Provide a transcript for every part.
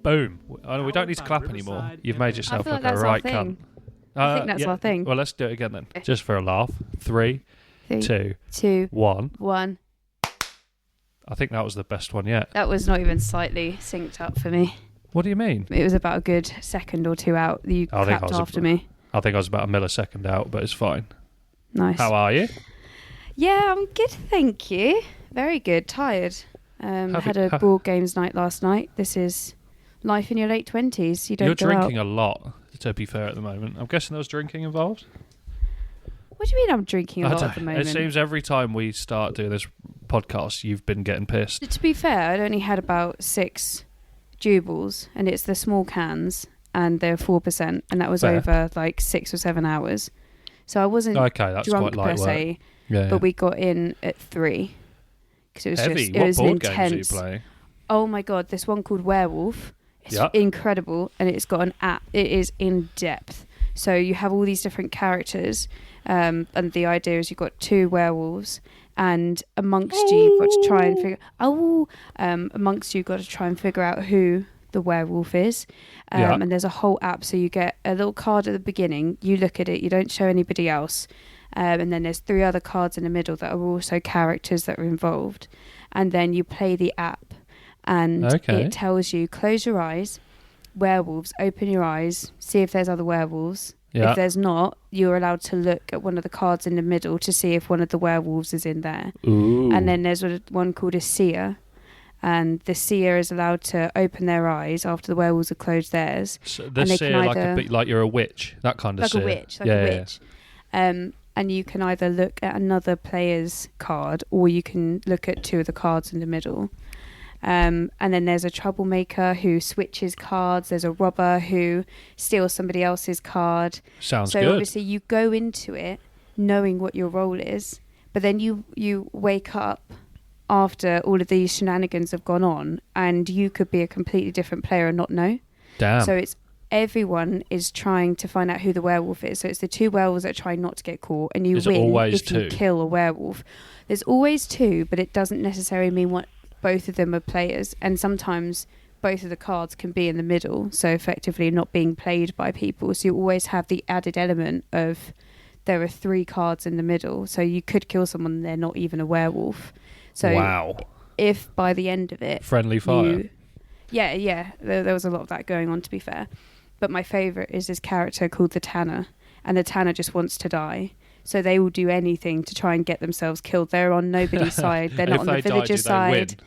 Boom. We don't need to clap anymore. You've made yourself look a right cunt. I think that's our thing. Well, let's do it again then. Just for a laugh. 3, 2, 1. I think that was the best one yet. That was not even slightly synced up for me. What do you mean? It was about a good second or two out. You clapped after me. I think I was about a millisecond out, but it's fine. Nice. How are you? Yeah, I'm good, thank you. Very good. Tired. Had a board games night last night. This is life in your late 20s. You're drinking a lot, to be fair, at the moment. I'm guessing there was drinking involved? What do you mean I'm drinking a lot at the moment? It seems every time we start doing this podcast, you've been getting pissed. To be fair, I'd only had about 6 Jubiles, and it's the small cans, and they're 4%, and that was over like 6 or 7 hours. So I wasn't that's drunk quite per se, but we got in at 3. Because it was heavy. It was board intense. Games are you playing? Oh my god, this one called Werewolf. It's incredible, and it's got an app. It is in depth. So you have all these different characters, and the idea is you've got 2 werewolves, and amongst you, you've got to try and figure out who the werewolf is. And there's a whole app. So you get a little card at the beginning. You look at it. You don't show anybody else. And then there's 3 other cards in the middle that are also characters that are involved. And then you play the app, and it tells you, close your eyes, werewolves, open your eyes, see if there's other werewolves. If there's not, you're allowed to look at one of the cards in the middle to see if one of the werewolves is in there. Ooh. And then there's one called a seer, and the seer is allowed to open their eyes after the werewolves have closed theirs. So the seer, like you're a witch, that kind of like seer. A witch. And you can either look at another player's card, or you can look at 2 of the cards in the middle. And then there's a troublemaker who switches cards. There's a robber who steals somebody else's card. Sounds good. So obviously you go into it knowing what your role is, but then you wake up after all of these shenanigans have gone on, and you could be a completely different player and not know. Damn. So everyone is trying to find out who the werewolf is. So it's the 2 werewolves that are trying not to get caught, and you win if you kill a werewolf. There's always 2, but it doesn't necessarily mean both of them are players, and sometimes both of the cards can be in the middle, so effectively not being played by people. So you always have the added element of there are 3 cards in the middle, so you could kill someone and they're not even a werewolf. So wow. If by the end of it... Friendly fire. There was a lot of that going on, to be fair. But my favourite is this character called the Tanner, and the Tanner just wants to die. So they will do anything to try and get themselves killed. They're on nobody's side. They're not on the villager's side.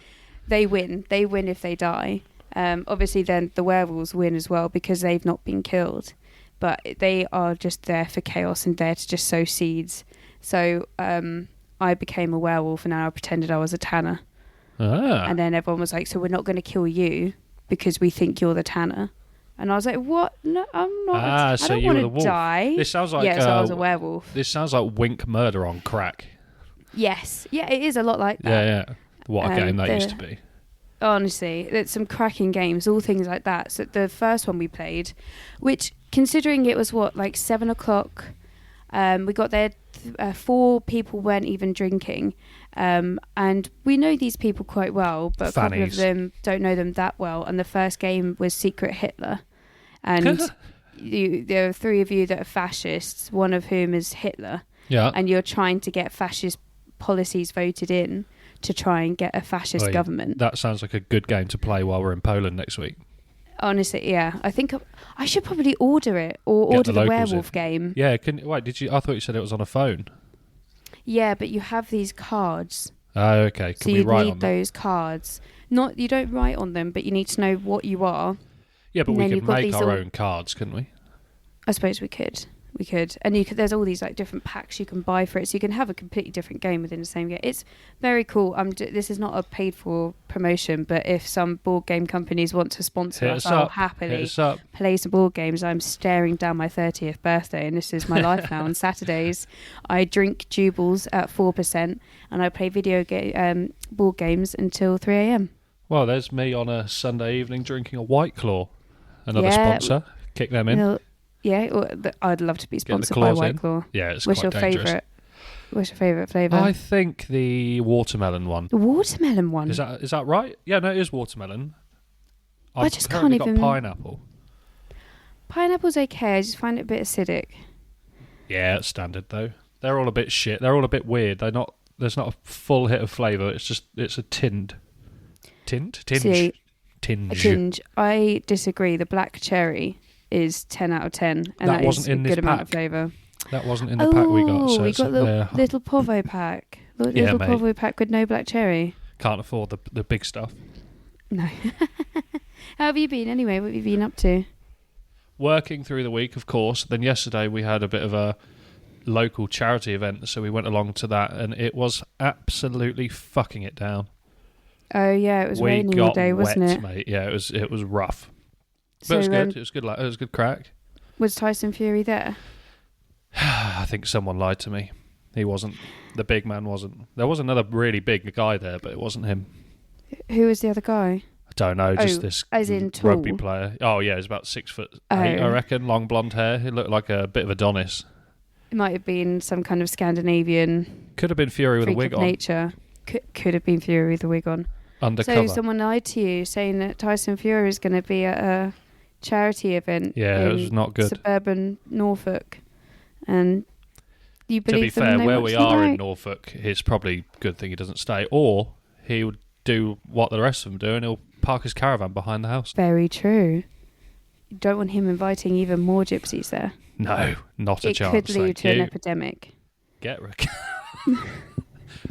They win. They win if they die. Obviously, then the werewolves win as well because they've not been killed. But they are just there for chaos and there to just sow seeds. So I became a werewolf, and now I pretended I was a Tanner. And then everyone was like, so we're not going to kill you because we think you're the Tanner. And I was like, what? No, I'm not. I don't want to die. This sounds like... so I was a werewolf. This sounds like Wink Murder on crack. Yes. Yeah, it is a lot like that. Yeah. What a game that used to be. Honestly, there's some cracking games, all things like that. So the first one we played, which, considering it was, 7 o'clock, we got there, 4 people weren't even drinking. And we know these people quite well, but a couple of them don't know them that well. And the first game was Secret Hitler. And there are 3 of you that are fascists, one of whom is Hitler. Yeah. And you're trying to get fascist policies voted in to try and get a fascist government. That sounds like a good game to play while we're in Poland next week. Honestly, yeah. I think I should probably order it, or order the werewolf game. Yeah, I thought you said it was on a phone. Yeah, but you have these cards. Oh, okay. Can we write on them? So you need those cards. You don't write on them, but you need to know what you are. Yeah, but we can make our own cards, couldn't we? I suppose we could. And there's all these different packs you can buy for it, so you can have a completely different game within the same game. It's very cool. This is not a paid for promotion, but if some board game companies want to sponsor us, I'll happily play some board games. I'm staring down my 30th birthday, and this is my life now. On Saturdays, I drink Jubiles at 4%, and I play board games until 3 a.m. Well, there's me on a Sunday evening drinking a White Claw. Another sponsor. Kick them in. Yeah, I'd love to be sponsored by White Claw. Yeah, it's quite dangerous. What's your favourite flavour? I think the watermelon one. The watermelon one? Is that right? Yeah, no, it is watermelon. I just can't even. Got pineapple. Pineapple's okay. I just find it a bit acidic. Yeah, it's standard though. They're all a bit shit. They're all a bit weird. They're not. There's not a full hit of flavour. It's a tinge. See, a tinge. I disagree. The black cherry is 10 out of 10, and that is a good amount of flavour. That wasn't in the pack we got. So we got the little Povo pack. Little Povo pack with no black cherry. Can't afford the big stuff. No. How have you been anyway? What have you been up to? Working through the week, of course. Then yesterday we had a bit of a local charity event, so we went along to that, and it was absolutely fucking it down. Oh yeah, it was raining all day, wasn't it? Mate. Yeah, it was rough. But it was good. It was good. It was good crack. Was Tyson Fury there? I think someone lied to me. He wasn't. The big man wasn't. There was another really big guy there, but it wasn't him. Who was the other guy? I don't know. Just this as in tall? Rugby player. Oh yeah, he's about 6'8", I reckon. Long blonde hair. He looked like a bit of Adonis. It might have been some kind of Scandinavian. Could have been Fury with a wig on. Nature. Could have been Fury with a wig on. Undercover. So someone lied to you, saying that Tyson Fury is going to be at a charity event. Yeah, it was not good. Suburban Norfolk, and you believe them. To be fair, where we are in Norfolk, it's probably a good thing he doesn't stay, or he would do what the rest of them do, and he'll park his caravan behind the house. Very true. You don't want him inviting even more gypsies there. No, not a chance. It could lead to an epidemic. Get Rick.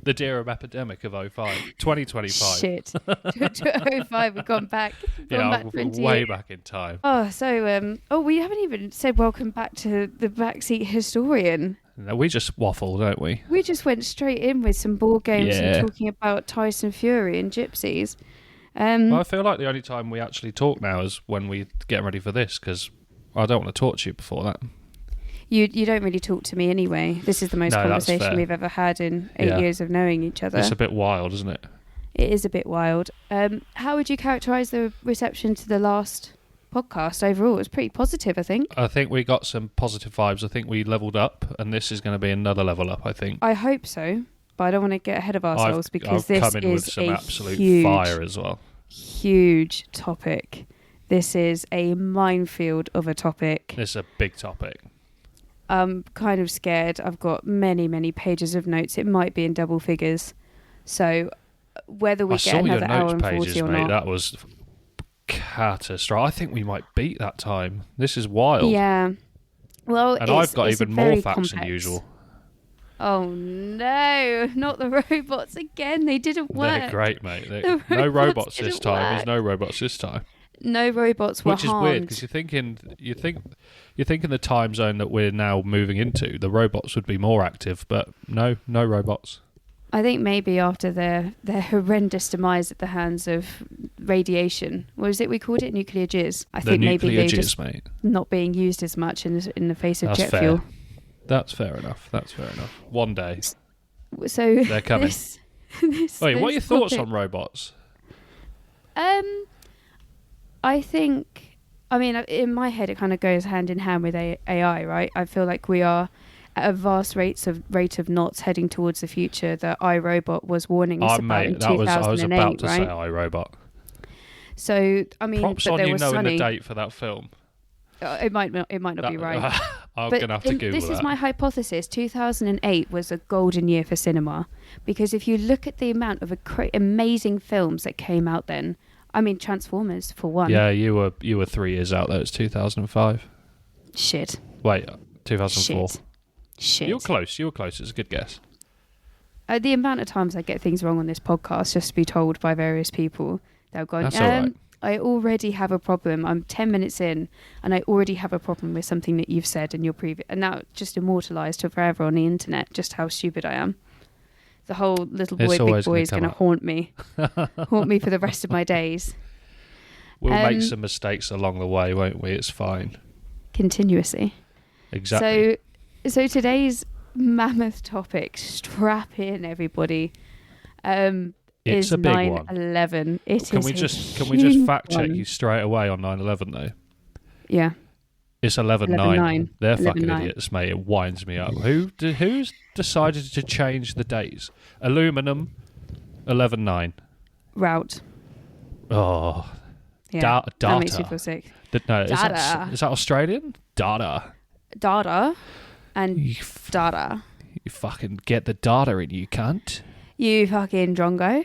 The Deerham epidemic of 2025. Shit. to 05, we've gone back. Way back in time. Oh, so, we haven't even said welcome back to the Backseat Historian. No, we just waffle, don't we? We just went straight in with some board games and talking about Tyson Fury and gypsies. Well, I feel like the only time we actually talk now is when we're getting ready for this, because I don't want to talk to you before that. You don't really talk to me anyway. This is the most conversation we've ever had in 8 years of knowing each other. It's a bit wild, isn't it? It is a bit wild. How would you characterise the reception to the last podcast overall? It was pretty positive, I think. I think we got some positive vibes. I think we leveled up, and this is going to be another level up, I think. I hope so, but I don't want to get ahead of ourselves because this come in with some absolute fire as well. Huge topic. This is a minefield of a topic. It's a big topic. I'm kind of scared. I've got many, many pages of notes. It might be in double figures. So whether we get another hour and 40 or not. That was catastrophic. I think we might beat that time. This is wild. Yeah. Well, and I've got even more facts than usual. Oh no, not the robots again. They didn't work. They're great, mate. No robots this time. There's no robots this time. No robots were harmed. Which is weird because you think in the time zone that we're now moving into, the robots would be more active, but no robots. I think maybe after their horrendous demise at the hands of radiation, what was it we called it? Nuclear jizz. I think maybe they're just not being used as much in the face of jet fuel. That's fair enough. One day. So they're coming. Wait, what are your thoughts on robots? I think, in my head, it kind of goes hand in hand with AI, right? I feel like we are at a vast rate of knots heading towards the future that iRobot was warning us about in 2008, I was about to say iRobot. So, props on you knowing the date for that film. It might not be right. I'm going to have to Google that. This is my hypothesis. 2008 was a golden year for cinema because if you look at the amount of amazing films that came out then, Transformers for one. Yeah, you were 3 years out there. It's 2005. Shit. Wait, 2004. Shit. You were close. It's a good guess. The amount of times I get things wrong on this podcast just to be told by various people, they'll go, that's all right. I already have a problem. I'm 10 minutes in and I already have a problem with something that you've said in your previous... And now just immortalised to forever on the internet, just how stupid I am. The whole little boy, big boy is going to haunt me. Haunt me for the rest of my days. We'll make some mistakes along the way, won't we? It's fine. Continuously. Exactly. So today's mammoth topic, strap in everybody, it's is a big 9/11. One. Can we just fact check you straight away on 9/11 though? Yeah. It's 11/9. They're fucking idiots, mate. It winds me up. Who's decided to change the days? Aluminum, 11/9. Route. Oh, Yeah, Data. that makes me feel sick. No, is Data. that Australian? Data. Data and data. You fucking get the data in, you cunt. You fucking drongo.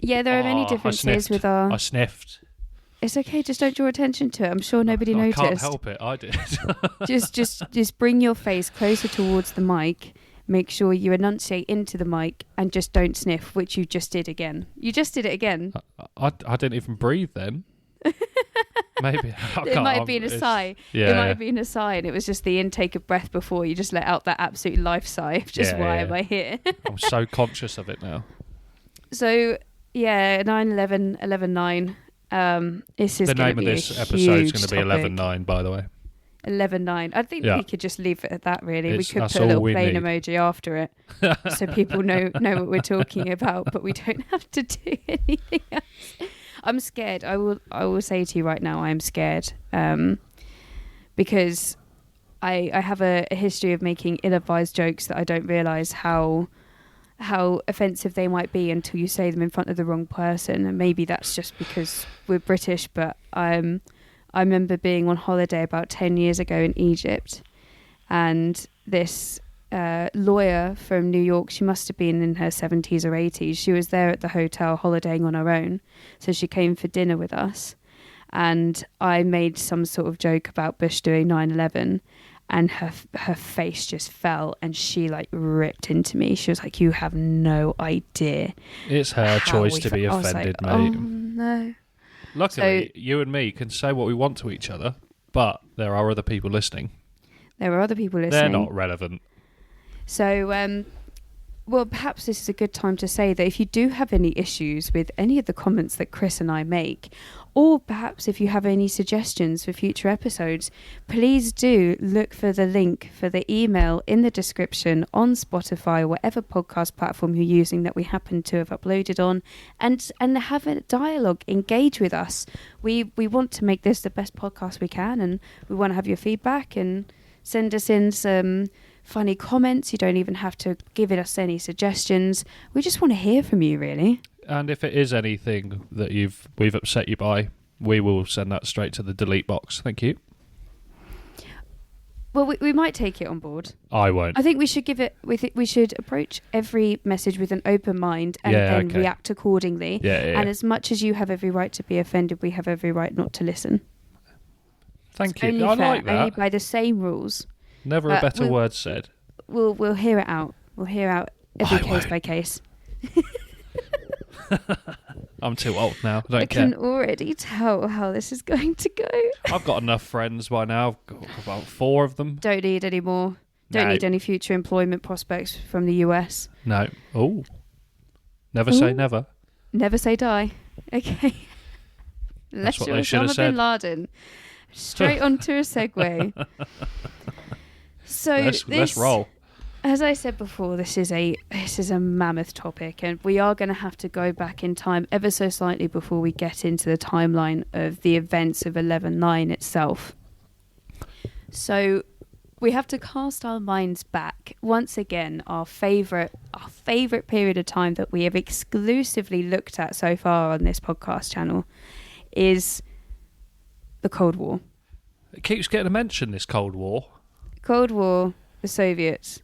Yeah, there are many differences with our... I sniffed. It's okay, just don't draw attention to it. I'm sure nobody noticed. I can't help it, I did. just bring your face closer towards the mic. Make sure you enunciate into the mic and just don't sniff, which you just did again. You just did it again. I didn't even breathe then. Maybe. It might have been a sigh. Yeah. It might have been a sigh, and it was just the intake of breath before you just let out that absolute life sigh of just why am I here? I'm so conscious of it now. So, yeah, 9/11, 11/9. This is the name of this episode is going to be 11/9, by the way. 11/9. I think we could just leave it at that, really. We could put a little plane emoji after it so people know what we're talking about, but we don't have to do anything else. I'm scared. I will say to you right now, I am scared because I have a history of making ill-advised jokes that I don't realise how offensive they might be until you say them in front of the wrong person. And maybe that's just because we're British, but I remember being on holiday about 10 years ago in Egypt, and this lawyer from New York, she must have been in her 70s or 80s. She was there at the hotel holidaying on her own. So she came for dinner with us. And I made some sort of joke about Bush doing 9/11. And her face just fell and she like ripped into me. She was like, you have no idea. It's her choice to be offended, like, mate. Oh, no. Luckily, you and me can say what we want to each other, but there are other people listening. There are other people listening. They're not relevant. So, well, perhaps this is a good time to say that if you do have any issues with any of the comments that Chris and I make, or perhaps if you have any suggestions for future episodes, please do look for the link for the email in the description on Spotify or whatever podcast platform you're using that we happen to have uploaded on, and have a dialogue, engage with us. We want to make this the best podcast we can, and we want to have your feedback, and send us in some funny comments. You don't even have to give us any suggestions. We just want to hear from you, really. And if it is anything that we've upset you by, we will send that straight to the delete box. Thank you. Well, we might take it on board. I won't. I think we should we should approach every message with an open mind and react accordingly. Yeah. And as much as you have every right to be offended, we have every right not to listen. Thank you. Only I fair, like that. only by the same rules. Never a better word said. We'll hear it out. We'll hear out every case by case. I'm too old now. I can already tell how this is going to go. I've got enough friends by now. I've got about 4 of them. Don't need any more. Don't need any future employment prospects from the US. No. Oh. Never say never. Never say die. Okay. That's what you're they should have Osama said. bin Laden. Straight onto a segue. So let's roll. As I said before, this is a mammoth topic, and we are going to have to go back in time ever so slightly before we get into the timeline of the events of 11/9 itself. So we have to cast our minds back once again. Our favourite period of time that we have exclusively looked at so far on this podcast channel is the Cold War. It keeps getting a mention, this Cold War. Cold War, the Soviets.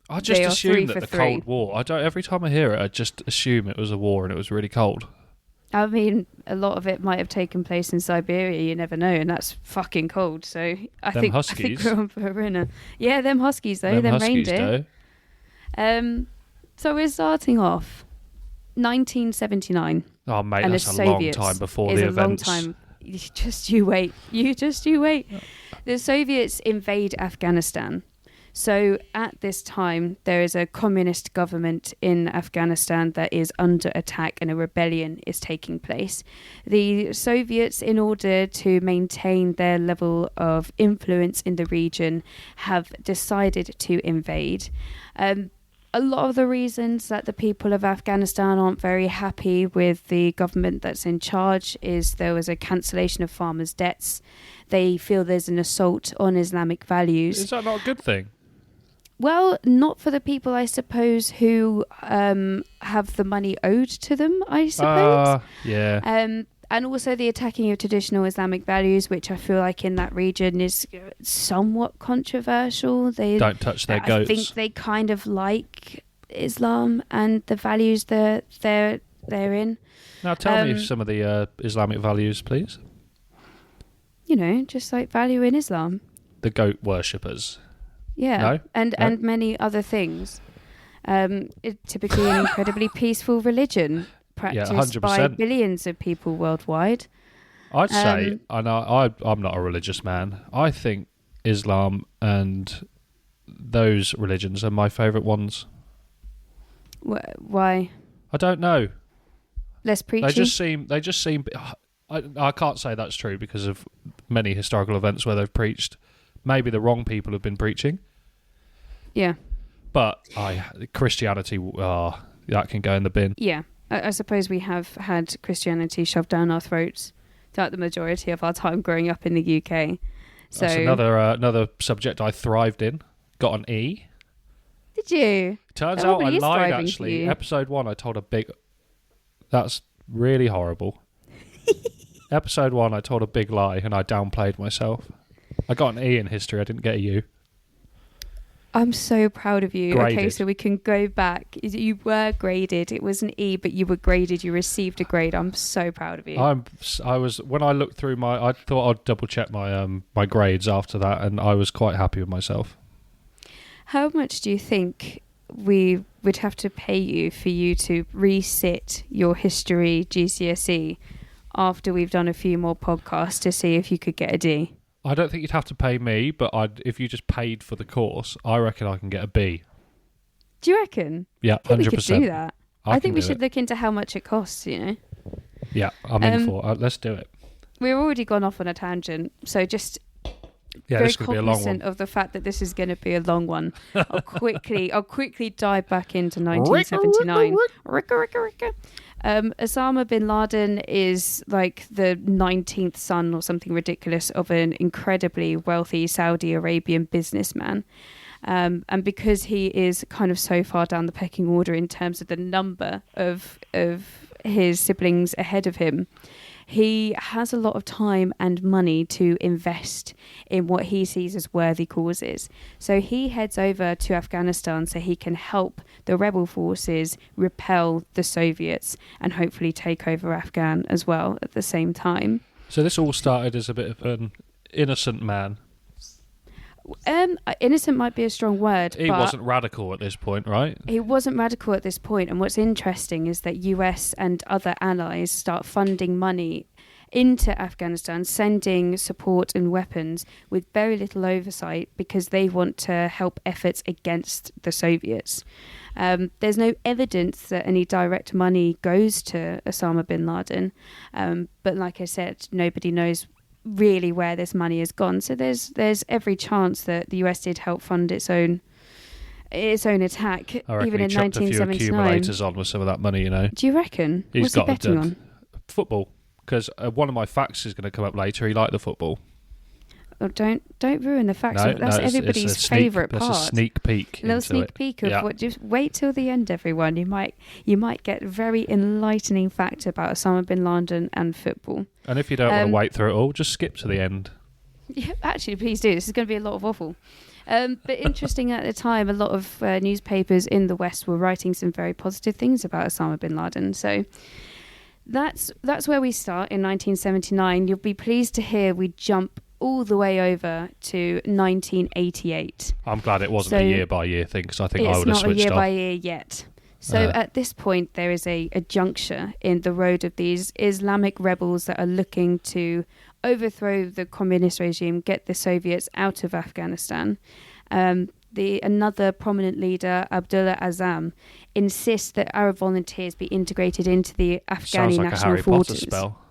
I just assume that the Cold War. Every time I hear it, I just assume it was a war and it was really cold. I mean, a lot of it might have taken place in Siberia. You never know, and that's fucking cold. So I think we're on for a winner. Yeah, them Huskies though. Them reindeer. So we're starting off 1979. Oh mate, that's a long time before the events. A long time. You wait. You wait. The Soviets invade Afghanistan. So at this time, there is a communist government in Afghanistan that is under attack and a rebellion is taking place. The Soviets, in order to maintain their level of influence in the region, have decided to invade. A lot of the reasons that the people of Afghanistan aren't very happy with the government that's in charge is there was a cancellation of farmers' debts. They feel there's an assault on Islamic values. Is that not a good thing? Well, not for the people, I suppose, who have the money owed to them, I suppose. Yeah. And also the attacking of traditional Islamic values, which I feel like in that region is somewhat controversial. They don't touch their goats. I think they kind of like Islam and the values they're in. Now tell me some of the Islamic values, please. You know, just like value in Islam. The goat worshippers. Yeah, no? And many other things. It's typically an incredibly peaceful religion practiced by billions of people worldwide. I'd say, and I'm not a religious man, I think Islam and those religions are my favourite ones. Why? I don't know. Less preachy? They just seem. I can't say that's true because of many historical events where they've preached. Maybe the wrong people have been preaching. Yeah. But Christianity, that can go in the bin. Yeah. I suppose we have had Christianity shoved down our throats throughout the majority of our time growing up in the UK. So that's another subject I thrived in. Got an E. Did you? Turns out I lied, actually. Episode 1, I told a big... That's really horrible. Episode 1, I told a big lie and I downplayed myself. I got an E in history. I didn't get a U. I'm so proud of you. Graded. Okay, so we can go back. You were graded. It was an E, but you were graded. You received a grade. I'm so proud of you. I was when I looked through I thought I'd double check my grades after that, and I was quite happy with myself. How much do you think we would have to pay you for you to resit your history GCSE after we've done a few more podcasts to see if you could get a D? I don't think you'd have to pay me, but if you just paid for the course, I reckon I can get a B. Do you reckon? Yeah, 100%. I think we could do that. I think we should look into how much it costs, you know? Yeah, I'm in for it. Let's do it. We've already gone off on a tangent, so just very cognizant of the fact that this is going to be a long one. I'll quickly dive back into 1979. Ricka. Osama bin Laden is like the 19th son or something ridiculous of an incredibly wealthy Saudi Arabian businessman. And because he is kind of so far down the pecking order in terms of the number of his siblings ahead of him, he has a lot of time and money to invest in what he sees as worthy causes. So he heads over to Afghanistan so he can help the rebel forces repel the Soviets and hopefully take over Afghan as well at the same time. So this all started as a bit of an innocent man. Innocent might be a strong word. He wasn't radical at this point, right? He wasn't radical at this point. And what's interesting is that US and other allies start funding money into Afghanistan, sending support and weapons with very little oversight because they want to help efforts against the Soviets. There's no evidence that any direct money goes to Osama bin Laden. But like I said, nobody knows really where this money has gone. So there's every chance that the US did help fund its own attack, I reckon even he in chucked 1979. a few accumulators on with some of that money, you know. Do you reckon? What's he betting on? Football, because one of my facts is going to come up later. He liked the football. Oh, don't ruin the facts. That's everybody's favourite part. That's a sneak peek. A little sneak peek of what. Just wait till the end, everyone. You might get a very enlightening fact about Osama bin Laden and football. And if you don't want to wait through it all, just skip to the end. Yeah, actually, please do. This is going to be a lot of waffle. But interesting at the time, a lot of newspapers in the West were writing some very positive things about Osama bin Laden. So that's where we start in 1979. You'll be pleased to hear we jump all the way over to 1988. I'm glad it wasn't a year-by-year thing, because I think I would have switched off. It's not a year-by-year yet. So at this point, there is a juncture in the road of these Islamic rebels that are looking to overthrow the communist regime, get the Soviets out of Afghanistan. Another prominent leader, Abdullah Azam, insists that Arab volunteers be integrated into the Afghani national Harry forces. Potter spell.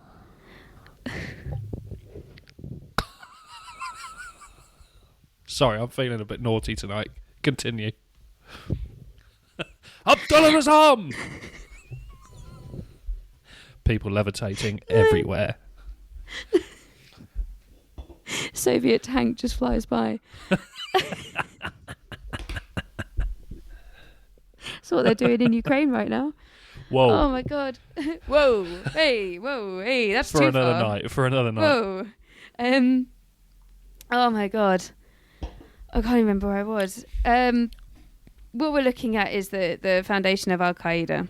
Sorry, I'm feeling a bit naughty tonight. Continue. Abdullah Azam! People levitating everywhere. Soviet tank just flies by. what they're doing in Ukraine right now. Whoa. Oh my god. Whoa. Hey. That's for too another far. night. For another night. Whoa. Oh my god. I can't remember where I was. What we're looking at is the foundation of Al Qaeda.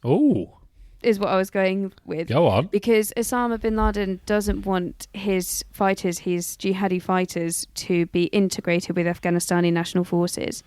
Oh. Is what I was going with. Go on. Because Osama bin Laden doesn't want his fighters, his jihadi fighters, to be integrated with Afghanistani national forces,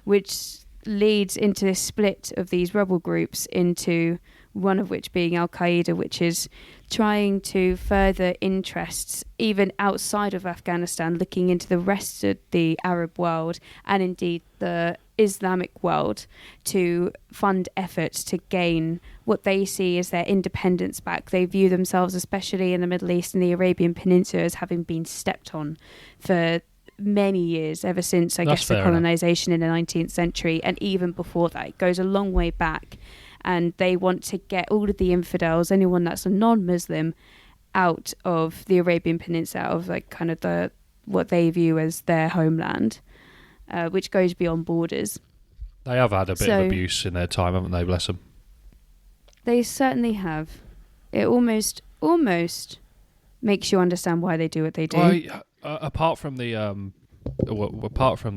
which leads into this split of these rebel groups into one of which being Al Qaeda, which is trying to further interests even outside of Afghanistan, looking into the rest of the Arab world and indeed the Islamic world to fund efforts to gain what they see as their independence back. They view themselves, especially in the Middle East and the Arabian Peninsula, as having been stepped on for many years, ever since, I guess, the colonization in the 19th century. And even before that, it goes a long way back. And they want to get all of the infidels, anyone that's a non-Muslim, out of the Arabian Peninsula, out of like kind of what they view as their homeland, which goes beyond borders. They have had a bit of abuse in their time, haven't they? Bless them. They certainly have. It almost makes you understand why they do what they do. Apart from the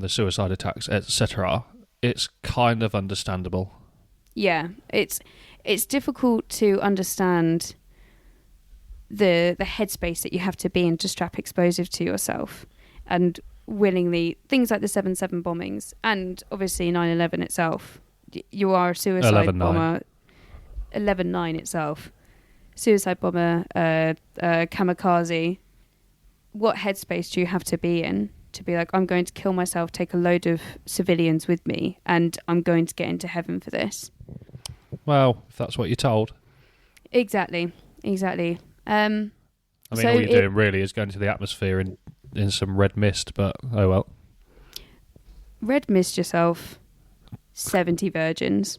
suicide attacks, etc., it's kind of understandable. Yeah, it's difficult to understand the headspace that you have to be in to strap explosive to yourself, and willingly things like the 7/7 bombings and obviously 9/11 itself. You are a suicide bomber. 11/9 itself, suicide bomber, kamikaze. What headspace do you have to be in to be like, I'm going to kill myself, take a load of civilians with me, and I'm going to get into heaven for this? Well, if that's what you're told. Exactly. I mean, all you're doing really is going to the atmosphere in some red mist, but oh well. Red mist yourself, 70 virgins.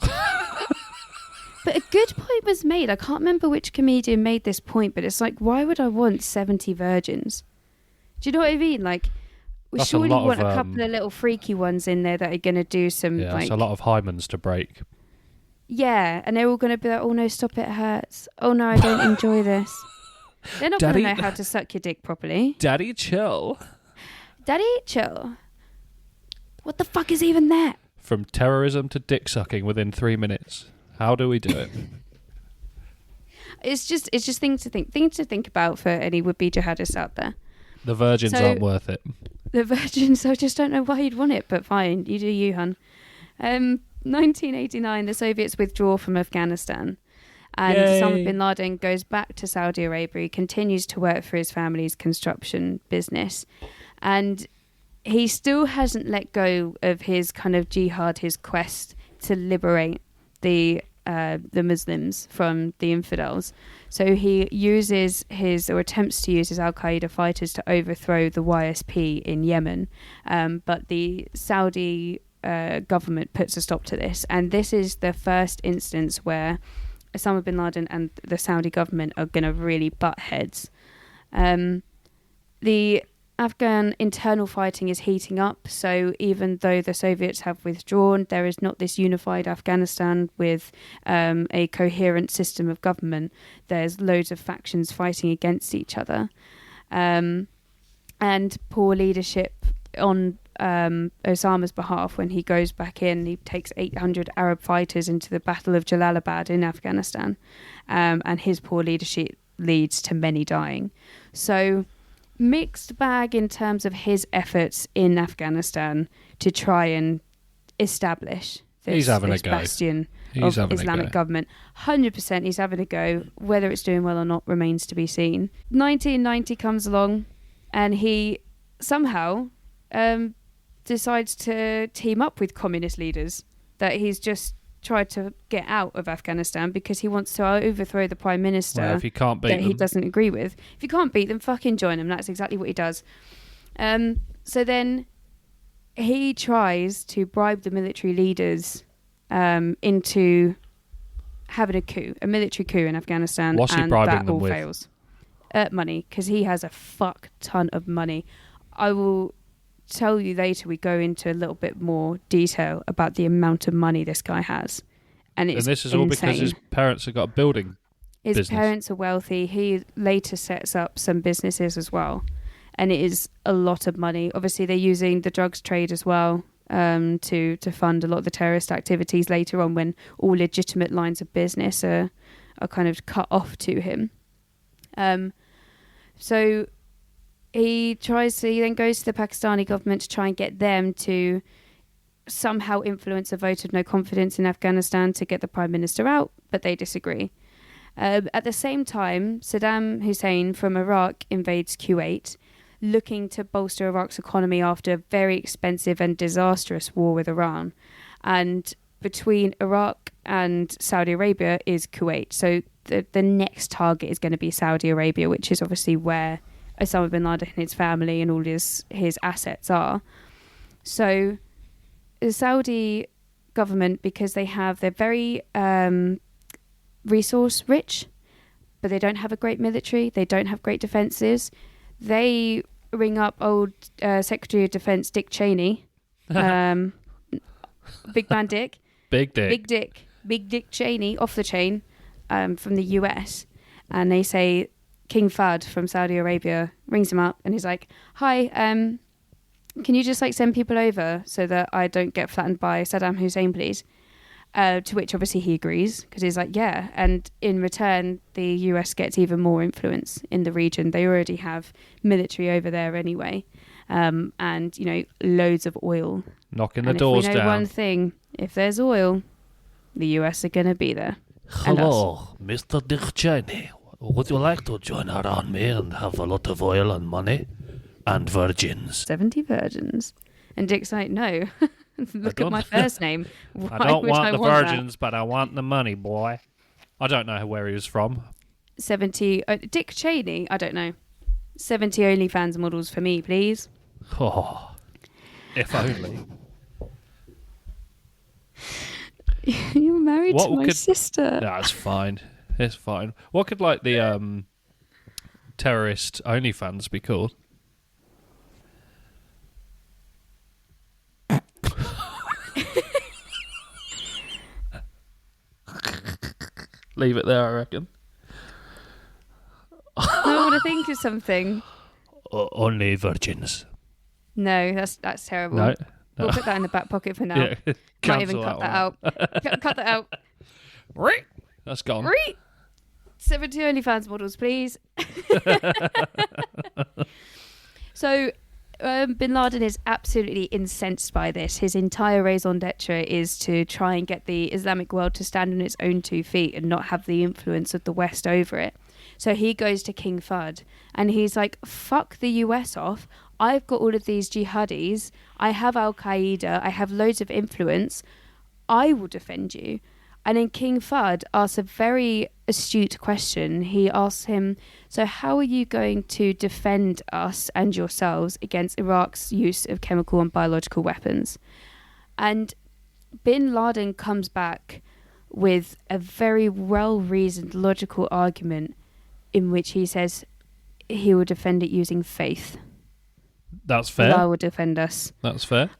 But a good point was made. I can't remember which comedian made this point, but it's like, why would I want 70 virgins? Do you know what I mean? Like, we surely want a couple of little freaky ones in there that are going to do some... Yeah, like, it's a lot of hymens to break. Yeah, and they're all going to be like, oh no, stop, it hurts. Oh no, I don't enjoy this. They're not going to know how to suck your dick properly. Daddy, chill. Daddy, chill. What the fuck is even that? From terrorism to dick sucking within 3 minutes. How do we do it? It's just things to think about for any would-be jihadists out there. The virgins aren't worth it. The virgins, I just don't know why you'd want it, but fine, you do you, hun. 1989, the Soviets withdraw from Afghanistan, and Osama bin Laden goes back to Saudi Arabia. He continues to work for his family's construction business, and he still hasn't let go of his kind of jihad, his quest to liberate the Muslims from the infidels. So he uses attempts to use his Al-Qaeda fighters to overthrow the YSP in Yemen, but the Saudi government puts a stop to this, and this is the first instance where Osama bin Laden and the Saudi government are going to really butt heads. The Afghan internal fighting is heating up, so even though the Soviets have withdrawn, there is not this unified Afghanistan with a coherent system of government. There's loads of factions fighting against each other, and poor leadership on Osama's behalf. When he goes back in, he takes 800 Arab fighters into the Battle of Jalalabad in Afghanistan, and his poor leadership leads to many dying. So mixed bag in terms of his efforts in Afghanistan to try and establish this bastion of Islamic government. 100% he's having a go. Whether it's doing well or not remains to be seen. 1990 comes along, and he somehow decides to team up with communist leaders that he's just tried to get out of Afghanistan because he wants to overthrow the prime minister if he can't beat them. He doesn't agree with. If you can't beat them, fucking join them. That's exactly what he does. So then he tries to bribe the military leaders into having a military coup in Afghanistan. What's he bribing them with? Fails. Money, because he has a fuck ton of money. I will tell you later, we go into a little bit more detail about the amount of money this guy has. And this is all because his parents have got a building business. His parents are wealthy. He later sets up some businesses as well. And it is a lot of money. Obviously, they're using the drugs trade as well to fund a lot of the terrorist activities later on, when all legitimate lines of business are kind of cut off to him. So he then goes to the Pakistani government to try and get them to somehow influence a vote of no confidence in Afghanistan to get the Prime Minister out, but they disagree. At the same time, Saddam Hussein from Iraq invades Kuwait, looking to bolster Iraq's economy after a very expensive and disastrous war with Iran. And between Iraq and Saudi Arabia is Kuwait. So the next target is going to be Saudi Arabia, which is obviously where Osama bin Laden and his family and all his assets are. So the Saudi government, because they're very resource rich, but they don't have a great military, they don't have great defences. They ring up old Secretary of Defence Dick Cheney, Big Man Dick. Big Dick Cheney, off the chain, from the US, and they say King Fahd from Saudi Arabia rings him up and he's like, "Hi, can you just send people over so that I don't get flattened by Saddam Hussein, please?" To which obviously he agrees, because he's like, yeah. And in return, the US gets even more influence in the region. They already have military over there anyway, and loads of oil. Knocking the doors down. If we know one thing, if there's oil, the US are going to be there. Hello, Mr. Dick Cheney. Would you like to join our army and have a lot of oil and money? And virgins. 70 virgins. And Dick's like, no. Look at my first name. Why I don't want the virgins, that? but I want the money, boy. I don't know where he was from. 70... Dick Cheney? I don't know. 70 OnlyFans models for me, please. Oh, if only. You're married to my sister. No, it's fine. It's fine. What could the terrorist OnlyFans be called? Leave it there, I reckon. I want to think of something. Only virgins. No, that's terrible. No. We'll put that in the back pocket for now. Yeah, might even cut that out. Cut that out. That's gone. 70 OnlyFans models, please. So, Bin Laden is absolutely incensed by this. His entire raison d'etre is to try and get the Islamic world to stand on its own 2 feet and not have the influence of the West over it. So he goes to King Fahd and he's like, fuck the US off. I've got all of these jihadis. I have Al-Qaeda. I have loads of influence. I will defend you. And then King Fahd asks a very astute question. He asks him, so how are you going to defend us and yourselves against Iraq's use of chemical and biological weapons? And Bin Laden comes back with a very well-reasoned, logical argument in which he says he will defend it using faith. That's fair. Allah will defend us. That's fair.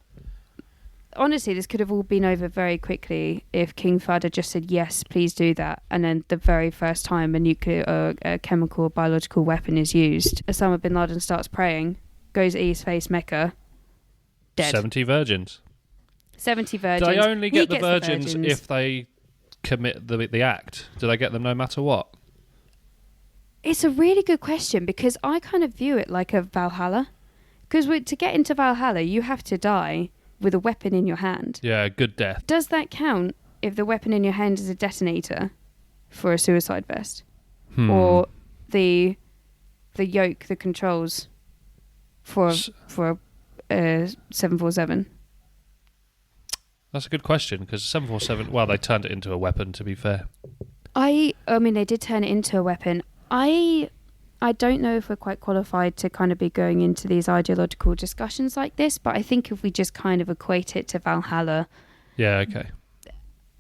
Honestly, this could have all been over very quickly if King Fahd had just said, yes, please do that. And then the very first time a nuclear or a chemical or biological weapon is used, Osama bin Laden starts praying, goes east face Mecca, dead. 70 virgins. 70 virgins. Do they only get the virgins if they commit the act? Do they get them no matter what? It's a really good question, because I kind of view it like a Valhalla. Because to get into Valhalla, you have to die with a weapon in your hand. Yeah, good death. Does that count if the weapon in your hand is a detonator for a suicide vest? Or the yoke, the controls for a 747? That's a good question, because 747, well, they turned it into a weapon, to be fair. I mean, they did turn it into a weapon. I don't know if we're quite qualified to kind of be going into these ideological discussions like this, but I think if we just kind of equate it to Valhalla. Yeah, okay.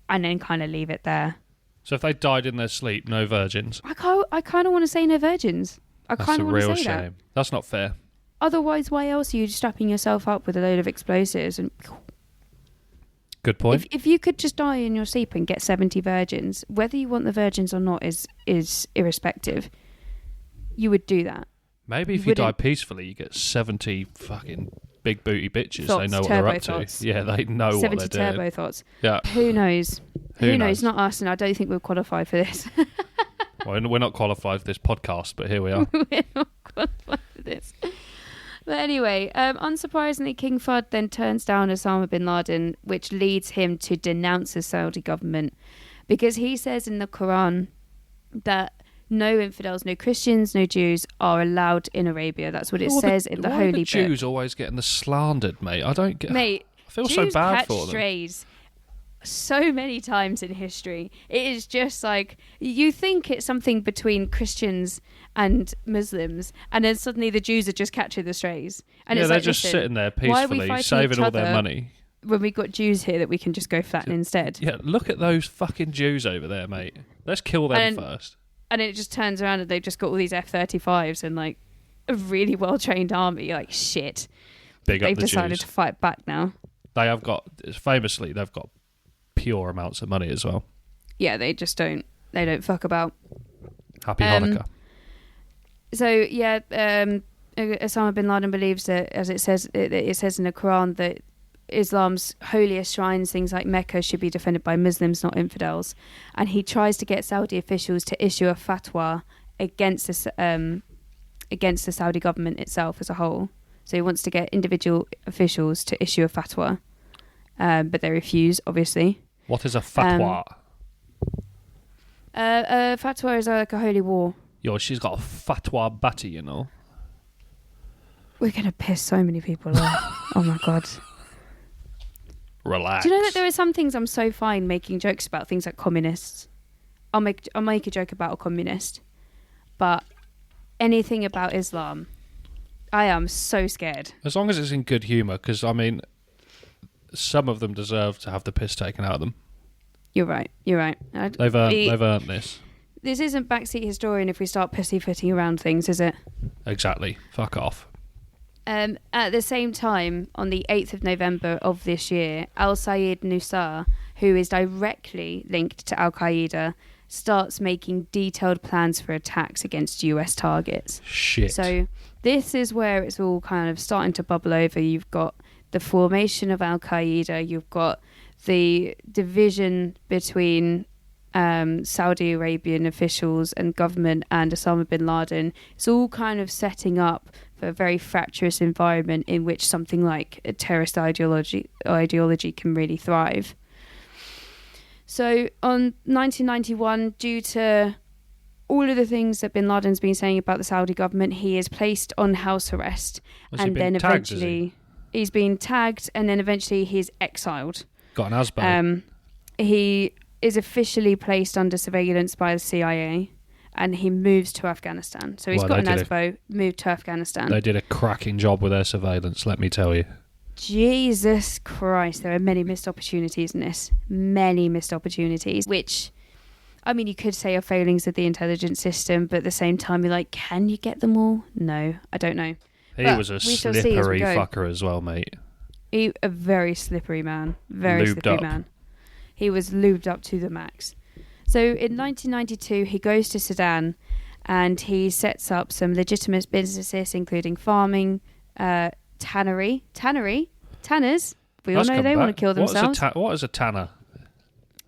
And then kind of leave it there. So if they died in their sleep, no virgins? I kind of want to say no virgins. I kind of want to say that. That's a real shame. That's not fair. Otherwise, why else are you strapping yourself up with a load of explosives? And good point. If you could just die in your sleep and get 70 virgins, whether you want the virgins or not is irrespective. You would do that. Maybe if you die peacefully, you get 70 fucking big booty bitches. Thoughts, they know what they're up thoughts. to. Yeah, they know what they're doing. 70 turbo thoughts. Yeah. Who knows? Who knows? Not us, and I don't think we'll qualify for this. Well, we're not qualified for this podcast, but here we are. We're not qualified for this. But anyway, unsurprisingly, King Fahd then turns down Osama bin Laden, which leads him to denounce the Saudi government, because he says in the Quran that no infidels, no Christians, no Jews are allowed in Arabia. That's what it says in the Holy Book. Jews always getting the slandered, mate? I don't get. Mate, I feel Jews so bad catch for them. Strays so many times in history. It is just like, you think it's something between Christians and Muslims, and then suddenly the Jews are just catching the strays. And yeah, it's they're like, just listen, sitting there why are we peacefully, fighting saving each all their other money. when we got Jews here that we can just go flatten instead? Yeah, look at those fucking Jews over there, mate. Let's kill them first. And it just turns around and they've just got all these F-35s and like a really well-trained army. Like, shit. Big up They've the decided Jews. to fight back now. They have got, famously, they've got pure amounts of money as well. Yeah, they don't fuck about. Happy Hanukkah. So yeah, Osama bin Laden believes that, as it says in the Quran, that Islam's holiest shrines, things like Mecca, should be defended by Muslims, not infidels. And he tries to get Saudi officials to issue a fatwa against the Saudi government itself as a whole. So he wants to get individual officials to issue a fatwa, but they refuse, obviously. What is a fatwa? A fatwa is like a holy war. Yo, she's got a fatwa batty, you know. We're going to piss so many people off. Oh my God. Relax. Do you know that there are some things I'm so fine making jokes about, things like communists? I'll make a joke about a communist. But anything about Islam, I am so scared. As long as it's in good humour, because, I mean, some of them deserve to have the piss taken out of them. You're right. They've earned this. This isn't Backseat Historian if we start pussyfooting around things, is it? Exactly. Fuck off. At the same time, on the 8th of November of this year, Al-Sayed Nusar, who is directly linked to Al-Qaeda, starts making detailed plans for attacks against US targets. Shit. So this is where it's all kind of starting to bubble over. You've got the formation of Al-Qaeda, you've got the division between Saudi Arabian officials and government and Osama bin Laden. It's all kind of setting up for a very fractious environment in which something like a terrorist ideology can really thrive. So on 1991, due to all of the things that bin Laden's been saying about the Saudi government, he is placed on house arrest. And then eventually he's been tagged, and then eventually he's exiled. Got an ASBO. He is officially placed under surveillance by the CIA, and he moves to Afghanistan. So he's got an ASBO, moved to Afghanistan. They did a cracking job with their surveillance, let me tell you. Jesus Christ, there are many missed opportunities in this. Many missed opportunities, which, I mean, you could say are failings of the intelligence system, but at the same time, you're like, can you get them all? No, I don't know. He was a slippery fucker as well, mate. A very slippery man. Very slippery man. He was lubed up to the max. So in 1992, he goes to Sudan and he sets up some legitimate businesses, including farming, tanners. We all know they want to kill themselves. What is a tanner?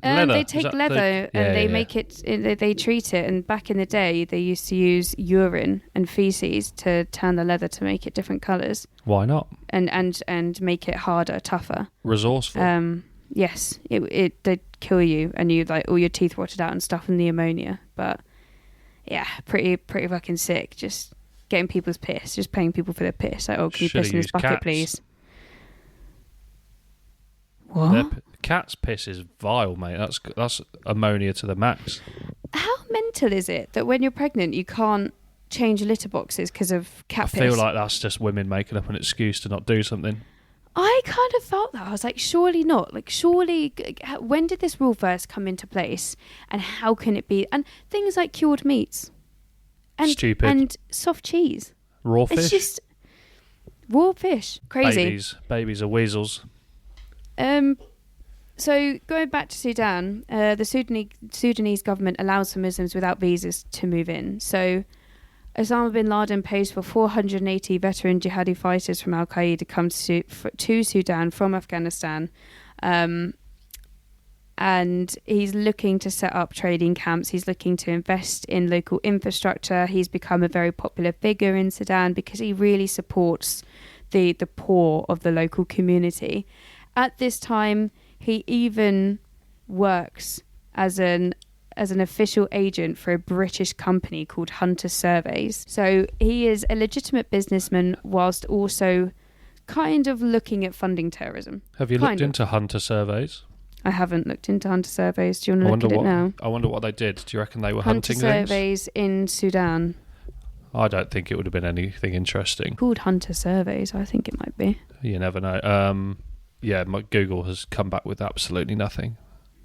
They take leather and they make it. They treat it. And back in the day, they used to use urine and feces to tan the leather to make it different colours. Why not? And make it harder, tougher. Resourceful. Yes, they'd kill you, and you like all your teeth rotted out and stuff in the ammonia. But yeah, pretty fucking sick. Just getting people's piss, just paying people for their piss. Like, oh, can you piss in this bucket, please? What? Cat's piss is vile, mate. That's ammonia to the max. How mental is it that when you're pregnant you can't change litter boxes because of cat piss? I feel like that's just women making up an excuse to not do something. I kind of felt that. I was like, surely not. Like, surely, when did this rule first come into place? And how can it be? And things like cured meats. And, stupid. And soft cheese. Raw fish. It's just, Raw fish. Crazy. Babies are weasels. So going back to Sudan, the Sudanese government allows for Muslims without visas to move in. So Osama bin Laden pays for 480 veteran jihadi fighters from Al-Qaeda to come to Sudan from Afghanistan. And he's looking to set up trading camps. He's looking to invest in local infrastructure. He's become a very popular figure in Sudan because he really supports the poor of the local community. At this time, he even works as an official agent for a British company called Hunter Surveys. So he is a legitimate businessman whilst also kind of looking at funding terrorism. Have you looked into Hunter Surveys? I haven't looked into Hunter Surveys. Do you want to look at it now? I wonder what they did. Do you reckon they were Hunter hunting things? Surveys in Sudan. I don't think it would have been anything interesting. Called Hunter Surveys, I think it might be. You never know. Yeah, my Google has come back with absolutely nothing.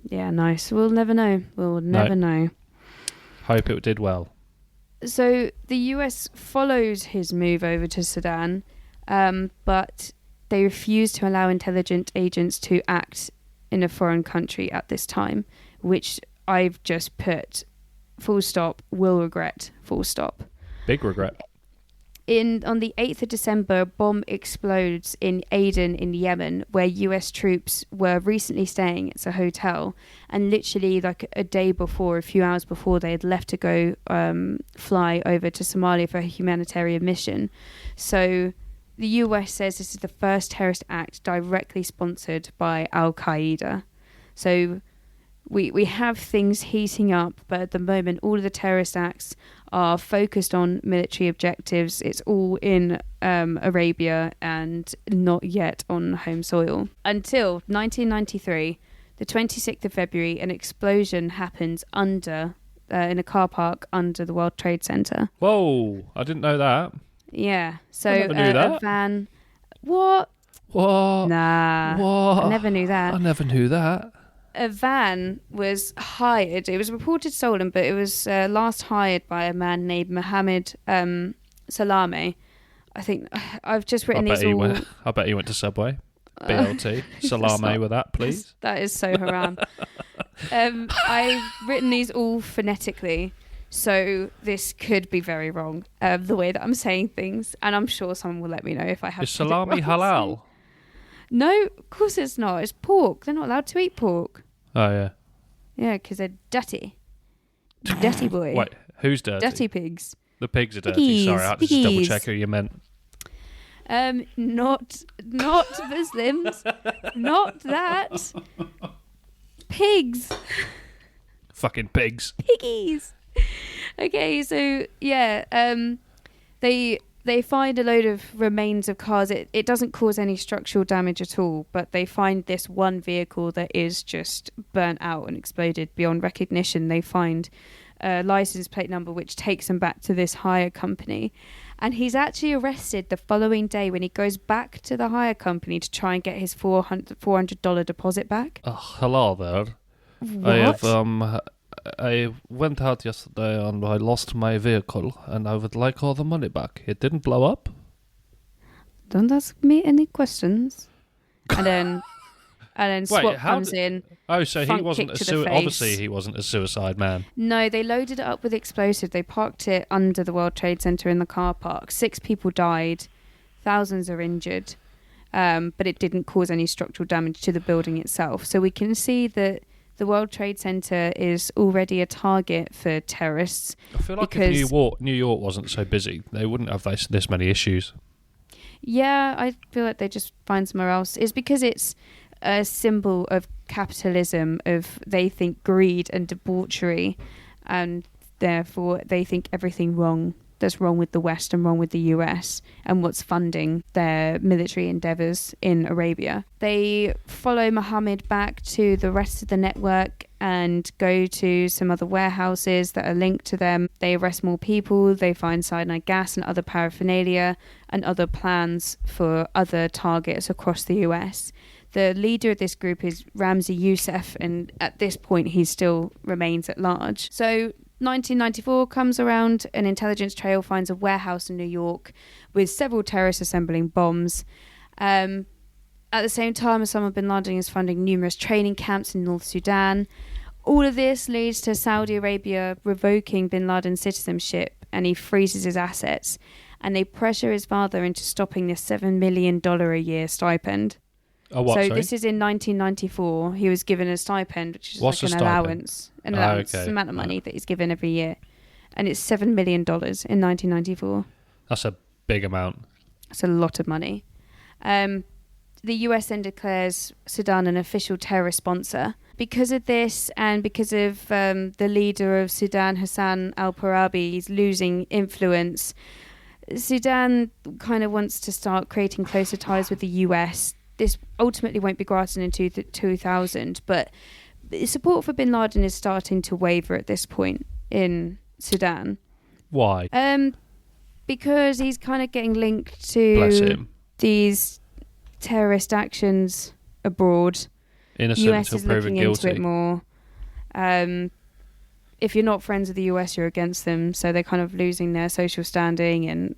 Yeah, nice. We'll never know. We'll never know. Hope it did well. So the US followed his move over to Sudan, but they refused to allow intelligence agents to act in a foreign country at this time, which I've just put full stop, will regret, full stop. Big regret. On the 8th of December, a bomb explodes in Aden in Yemen, where US troops were recently staying. It's a hotel. And literally like a day before, a few hours before, they had left to go fly over to Somalia for a humanitarian mission. So the US says this is the first terrorist act directly sponsored by Al-Qaeda. So we have things heating up, but at the moment, all of the terrorist acts are focused on military objectives. It's all in Arabia and not yet on home soil. Until 1993, the 26th of February, an explosion happens in a car park under the World Trade Center. Whoa, I didn't know that. Yeah, so I never knew that. A van... What? Nah. What? I never knew that. I never knew that. A van was hired. It was reported stolen, but it was last hired by a man named Mohammed Salame. I think I've just written these all... I bet he went to Subway. BLT. Salame with that, please. That is so haram. I've written these all phonetically, so this could be very wrong, the way that I'm saying things, and I'm sure someone will let me know if I have... Is salami halal? No, of course it's not. It's pork. They're not allowed to eat pork. Oh, yeah. Yeah, because they're dirty. Dirty boy. Wait, who's dirty? Dirty pigs. The pigs are dirty. Piggies, Sorry, I had to just double check who you meant. Not Muslims. Not that. Pigs. Fucking pigs. Piggies. Okay, so yeah, they find a load of remains of cars. It doesn't cause any structural damage at all, but they find this one vehicle that is just burnt out and exploded beyond recognition. They find a license plate number which takes them back to this hire company, and he's actually arrested the following day when he goes back to the hire company to try and get his $400 deposit back. Hello there. What? I went out yesterday and I lost my vehicle and I would like all the money back. It didn't blow up. Don't ask me any questions. And then SWAT comes in. Oh, so he wasn't obviously he wasn't a suicide man. No, they loaded it up with explosive. They parked it under the World Trade Center in the car park. 6 people died. Thousands are injured. But it didn't cause any structural damage to the building itself. So we can see that the World Trade Center is already a target for terrorists. I feel like if New York wasn't so busy, they wouldn't have this many issues. Yeah, I feel like they just find somewhere else. It's because it's a symbol of capitalism, of they think greed and debauchery, and therefore they think everything that's wrong with the West and wrong with the US and what's funding their military endeavors in Arabia. They follow Mohammed back to the rest of the network and go to some other warehouses that are linked to them. They arrest more people. They find cyanide gas and other paraphernalia and other plans for other targets across the US. The leader of this group is Ramzi Youssef, and at this point he still remains at large. So 1994 comes around, an intelligence trail finds a warehouse in New York with several terrorists assembling bombs. At the same time, Osama bin Laden is funding numerous training camps in North Sudan. All of this leads to Saudi Arabia revoking bin Laden's citizenship, and he freezes his assets. And they pressure his father into stopping this $7 million a year stipend. Oh, what? So sorry? this is in 1994. He was given a stipend, which is like an allowance. An allowance, okay. amount of money that he's given every year. And it's $7 million in 1994. That's a big amount. It's a lot of money. The US then declares Sudan an official terrorist sponsor. Because of this, and because of the leader of Sudan, Hassan al-Farabi, he's losing influence. Sudan kind of wants to start creating closer ties with the US. This ultimately won't be granted in 2000, but support for bin Laden is starting to waver at this point in Sudan. Why? Because he's kind of getting linked Bless to him. these terrorist actions abroad. Innocent US until is proven looking guilty. into it more. If you're not friends with the US, you're against them, so they're kind of losing their social standing, and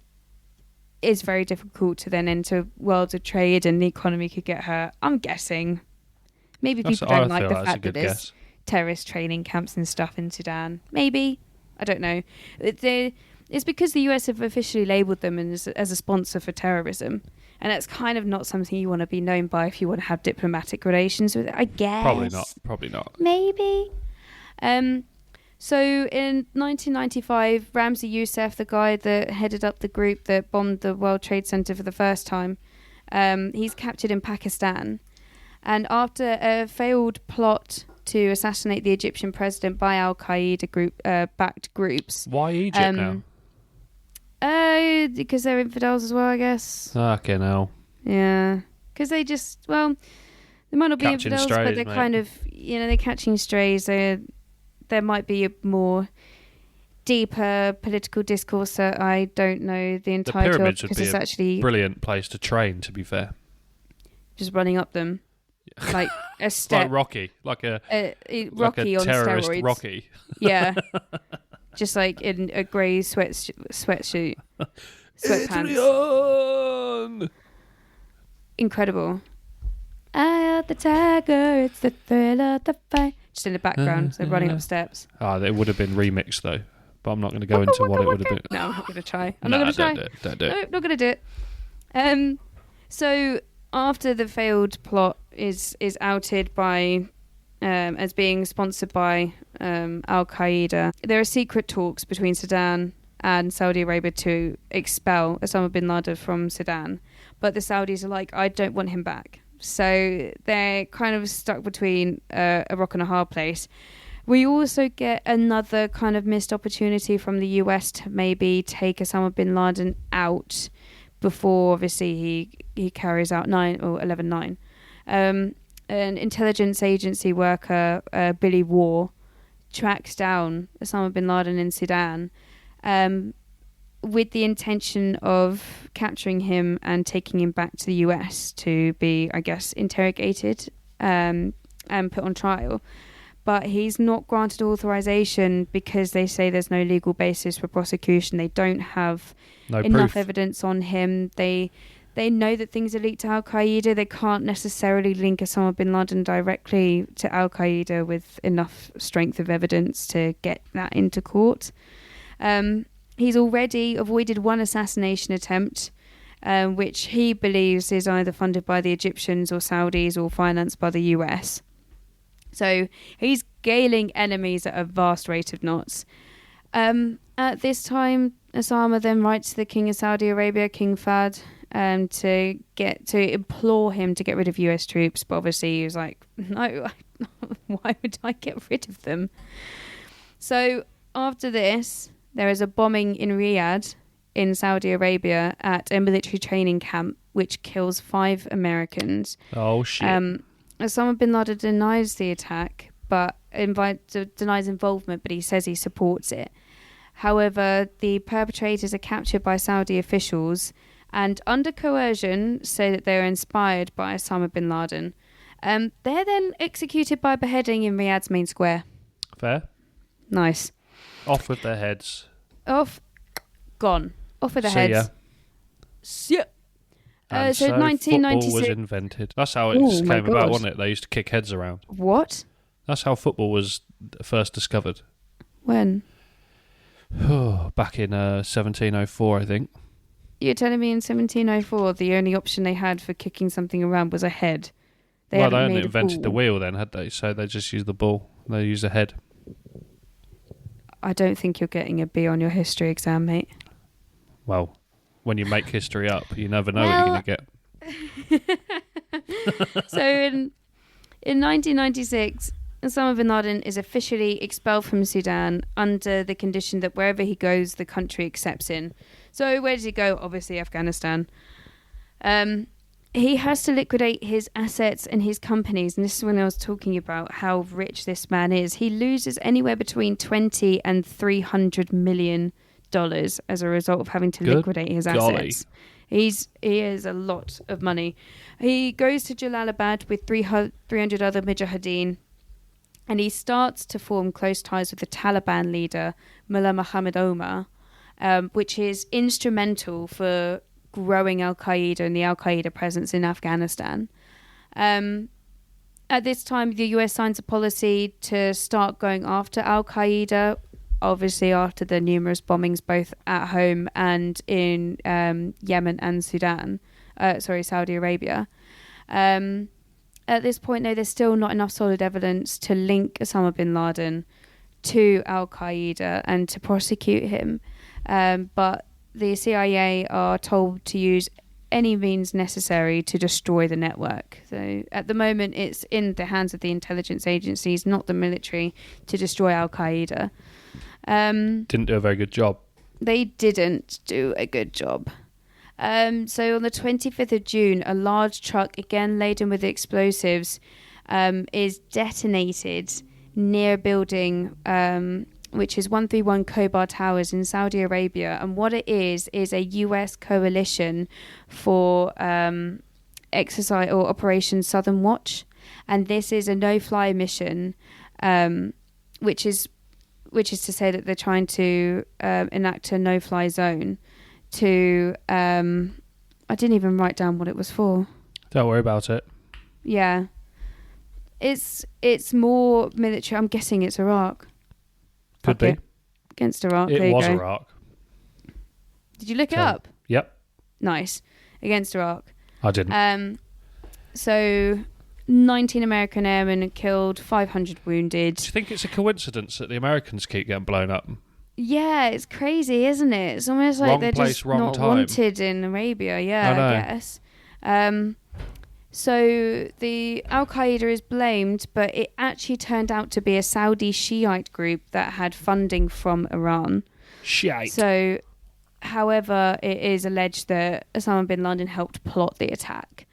it's very difficult to then enter worlds of trade, and the economy could get hurt. I'm guessing. Maybe people don't like the fact that there's terrorist training camps and stuff in Sudan. Maybe. I don't know. It's because the US have officially labelled them as a sponsor for terrorism. And that's kind of not something you want to be known by if you want to have diplomatic relations with it, I guess. Probably not. Maybe. So in 1995, Ramzi Youssef, the guy that headed up the group that bombed the World Trade Center for the first time, he's captured in Pakistan. And after a failed plot to assassinate the Egyptian president by Al-Qaeda backed groups. Why Egypt now? Because they're infidels as well, I guess. Okay, now. Yeah. Because they just, well, they might not be Catching infidels, strays, but they're mate. kind of, they're catching strays. There might be a more deeper political discourse that I don't know the entire The of, pyramids would because be it's a actually brilliant place to train, to be fair. just running up them. Like a step. Like Rocky. Like a Rocky on terrorist steroids. Rocky. Yeah. Just like in a grey sweatsuit. Sweatpants. Adrian! Incredible. Eye of the tiger, it's the thrill of the fight. Just in the background, so running up steps. It would have been remixed though, but I'm not going to go into what it would have been. No, I'm not going to try. I'm not going to try. Don't do it. Nope, not going to do it. So after the failed plot is outed by as being sponsored by Al-Qaeda, there are secret talks between Sudan and Saudi Arabia to expel Osama bin Laden from Sudan. But the Saudis are like, I don't want him back. So they're kind of stuck between a rock and a hard place. We also get another kind of missed opportunity from the US to maybe take Osama bin Laden out before, obviously, he carries out 11/9. An intelligence agency worker, Billy Waugh, tracks down Osama bin Laden in Sudan with the intention of capturing him and taking him back to the US to be, I guess, interrogated and put on trial. But he's not granted authorization because they say there's no legal basis for prosecution. They don't have enough evidence on him. They know that things are linked to Al-Qaeda. They can't necessarily link Osama bin Laden directly to Al-Qaeda with enough strength of evidence to get that into court. He's already avoided one assassination attempt, which he believes is either funded by the Egyptians or Saudis or financed by the US. So he's gaining enemies at a vast rate of knots. At this time, Osama then writes to the King of Saudi Arabia, King Fahd, to implore him to get rid of US troops. But obviously he was like, no, why would I get rid of them? So after this, there is a bombing in Riyadh in Saudi Arabia at a military training camp, which kills 5 Americans. Oh, shit. Osama bin Laden denies the attack, but denies involvement, but he says he supports it. However, the perpetrators are captured by Saudi officials and under coercion say that they're inspired by Osama bin Laden. They're then executed by beheading in Riyadh's main square. Fair. Nice. Off with their heads. Off. Gone. Off with their See ya. heads. See ya. And So football 1996. was invented. That's how it Oh my came about, God. wasn't it? They used to kick heads around. What? That's how football was first discovered. When? Back in 1704, I think. You're telling me in 1704 the only option they had for kicking something around was a head. They hadn't hadn't made a invented the ball. wheel then, had they? So they just used the ball. They used a head. I don't think you're getting a B on your history exam, mate. Well, when you make history up, you never know what you're going to get. So in 1996, Osama bin Laden is officially expelled from Sudan under the condition that wherever he goes, the country accepts him. So where does he go? Obviously, Afghanistan. He has to liquidate his assets and his companies. And this is when I was talking about how rich this man is. He loses anywhere between $20 and $300 million as a result of having to liquidate his assets. He has a lot of money. He goes to Jalalabad with 300 other Mujahideen, and he starts to form close ties with the Taliban leader, Mullah Muhammad Omar, which is instrumental for growing Al-Qaeda and the Al-Qaeda presence in Afghanistan. At this time, the US signs a policy to start going after Al-Qaeda, obviously after the numerous bombings both at home and in Yemen and Saudi Arabia. At this point, though, there's still not enough solid evidence to link Osama bin Laden to Al-Qaeda and to prosecute him. But the CIA are told to use any means necessary to destroy the network. So at the moment, it's in the hands of the intelligence agencies, not the military, to destroy Al-Qaeda. Didn't do a very good job. They didn't do a good job. So on the 25th of June, a large truck, again laden with explosives, is detonated near a building which is 131 Khobar Towers in Saudi Arabia. And what it is a US coalition for exercise or Operation Southern Watch. And this is a no-fly mission, which is to say that they're trying to enact a no-fly zone to... I didn't even write down what it was for. Don't worry about it. Yeah. It's more military. I'm guessing it's Iraq. Could be. Against Iraq. It there was you go. Iraq. Did you look it up? Yep. Nice. Against Iraq. I didn't. So 19 American airmen killed, 500 wounded. Do you think it's a coincidence that the Americans keep getting blown up? Yeah, it's crazy, isn't it? It's almost like Wrong they're place, just wrong not time. wanted in Arabia. Yeah, I guess. So the Al-Qaeda is blamed, but it actually turned out to be a Saudi Shiite group that had funding from Iran. Shiite. So, however, it is alleged that Osama bin Laden helped plot the attack.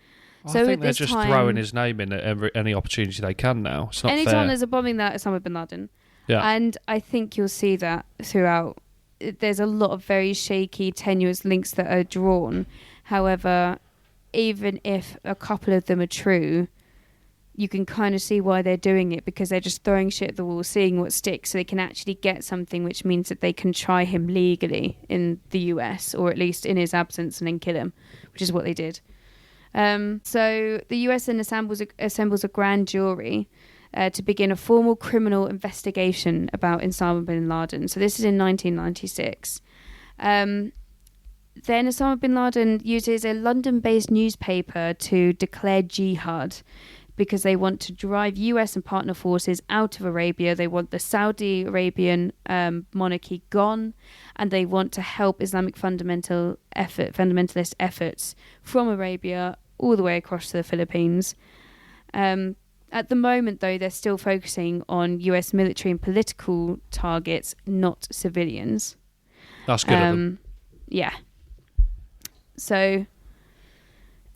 So I think at they're this just time, throwing his name in at any opportunity they can now. It's not anytime fair. there's a bombing, that Osama bin Laden. Yeah. And I think you'll see that throughout. There's a lot of very shaky, tenuous links that are drawn. However, even if a couple of them are true, you can kind of see why they're doing it, because they're just throwing shit at the wall, seeing what sticks, so they can actually get something, which means that they can try him legally in the US, or at least in his absence, and then kill him, which is what they did. So the US then assembles a grand jury to begin a formal criminal investigation about Osama bin Laden. So this is in 1996. Then Osama bin Laden uses a London-based newspaper to declare jihad, because they want to drive US and partner forces out of Arabia. They want the Saudi Arabian monarchy gone, and they want to help Islamic fundamentalist efforts from Arabia all the way across to the Philippines. At the moment, though, they're still focusing on US military and political targets, not civilians. That's good of them. Yeah. So,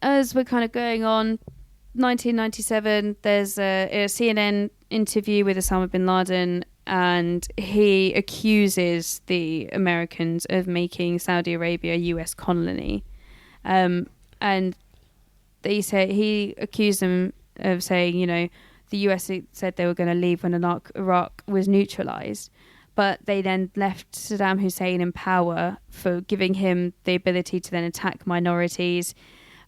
as we're kind of going on, 1997, there's a CNN interview with Osama bin Laden, and he accuses the Americans of making Saudi Arabia a US colony. And they say he accused them of saying, the US said they were going to leave when Iraq was neutralized. but they then left Saddam Hussein in power for giving him the ability to then attack minorities.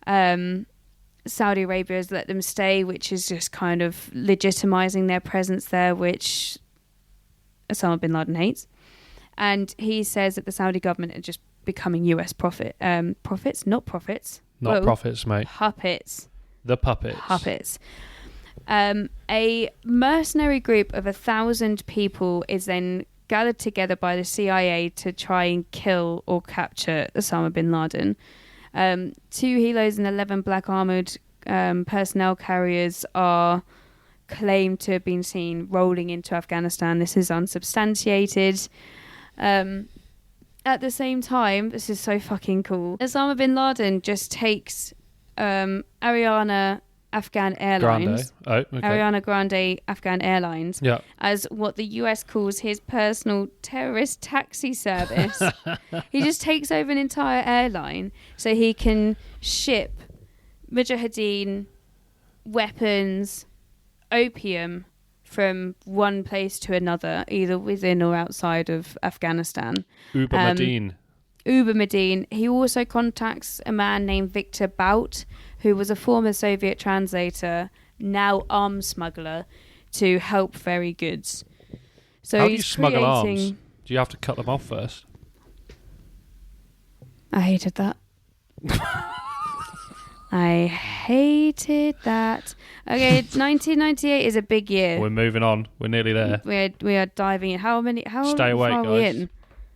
Saudi Arabia has let them stay, which is just kind of legitimizing their presence there, which Osama bin Laden hates. And he says that the Saudi government are just becoming US profits. Not profits. Not profits, mate. Puppets. The puppets. Puppets. A mercenary group of 1,000 people is then gathered together by the CIA to try and kill or capture Osama bin Laden. 2 helos and 11 black armoured personnel carriers are claimed to have been seen rolling into Afghanistan. This is unsubstantiated. At the same time, this is so fucking cool, Osama bin Laden just takes Ariana Afghan Airlines, Ariana Grande Afghan Airlines, as what the US calls his personal terrorist taxi service. He just takes over an entire airline so he can ship Mujahideen, weapons, opium from one place to another, either within or outside of Afghanistan. Uber Medine. He also contacts a man named Victor Bout, who was a former Soviet translator, now arms smuggler, to help ferry goods. So how do you smuggle arms? Do you have to cut them off first? I hated that. I hated that. Okay, 1998 is a big year. We're moving on. We're nearly there. We are diving in. How Stay awake, far are guys. we in?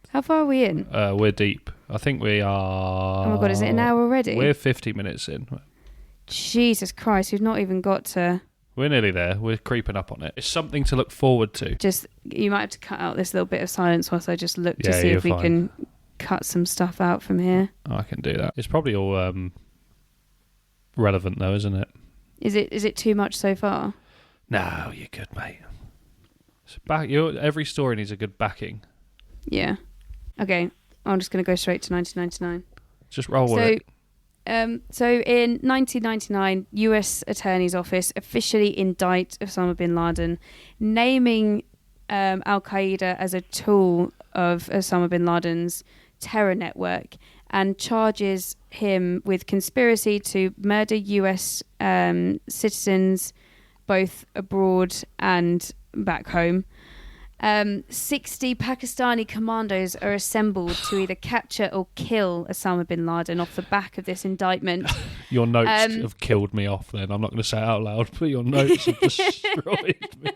How far are we in? We're deep. I think we are... Oh my God, is it an hour already? We're 50 minutes in. Jesus Christ, we've not even got to... We're nearly there. We're creeping up on it. It's something to look forward to. You might have to cut out this little bit of silence whilst I just look to see if we can cut some stuff out from here. I can do that. It's probably all relevant though, isn't it? Is it too much so far? No, you're good, mate. Every story needs a good backing. Yeah. Okay, I'm just going to go straight to 1999. Just roll with it. So in 1999, US Attorney's Office officially indict Osama bin Laden, naming Al-Qaeda as a tool of Osama bin Laden's terror network, and charges him with conspiracy to murder US citizens both abroad and back home. 60 Pakistani commandos are assembled to either capture or kill Osama bin Laden off the back of this indictment. Your notes have killed me off then. I'm not going to say it out loud, but your notes have destroyed me.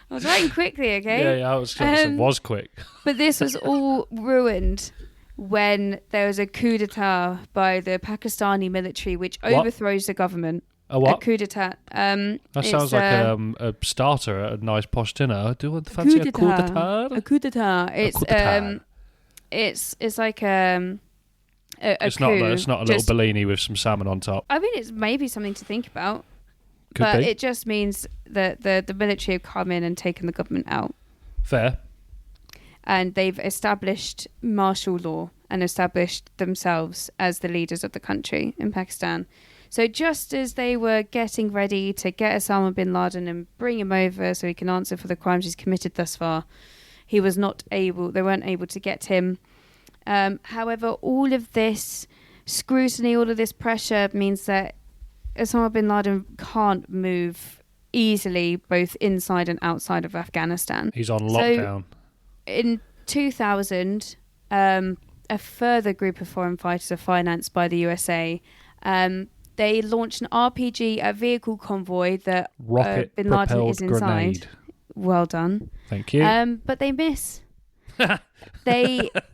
I was writing quickly, okay? Yeah, it was quick. But this was all ruined when there was a coup d'etat by the Pakistani military, which overthrows the government. A what? A coup d'etat. That sounds like a starter at a nice posh dinner. Do you fancy a coup d'etat? A coup d'etat. It's like a it's coup. It's not a little Bellini with some salmon on top. I mean, it's maybe something to think about. Could be. It just means that the military have come in and taken the government out. Fair. And they've established martial law and established themselves as the leaders of the country in Pakistan. So just as they were getting ready to get Osama bin Laden and bring him over so he can answer for the crimes he's committed thus far, they weren't able to get him. However, all of this scrutiny, all of this pressure means that Osama bin Laden can't move easily both inside and outside of Afghanistan. He's on lockdown. So in 2000, a further group of foreign fighters are financed by the USA. They launched an RPG, a vehicle convoy that bin Laden is inside. Grenade. Well done. Thank you. But they miss.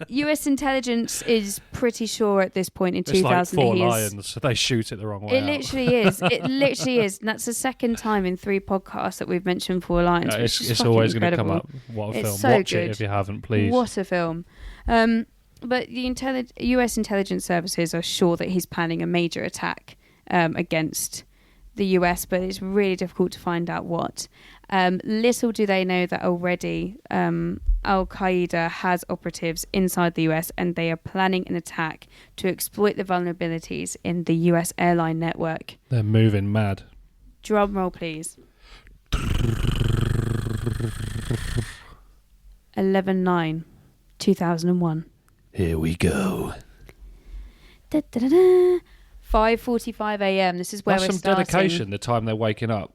US intelligence is pretty sure at this point in 2000 it's like 4 lions, so they shoot it the wrong way. It literally is. It literally is. And that's the second time in 3 podcasts that we've mentioned 4 lions. It's always going to come up. What a film. So Watch good. it if you haven't, please. What a film. But the US intelligence services are sure that he's planning a major attack against the US, but it's really difficult to find out what. Little do they know that already Al-Qaeda has operatives inside the US, and they are planning an attack to exploit the vulnerabilities in the US airline network. They're moving mad. Drum roll, please. 11/9/2001. Here we go. 5:45 a.m. This is where That's we're some starting. dedication, the time they're waking up.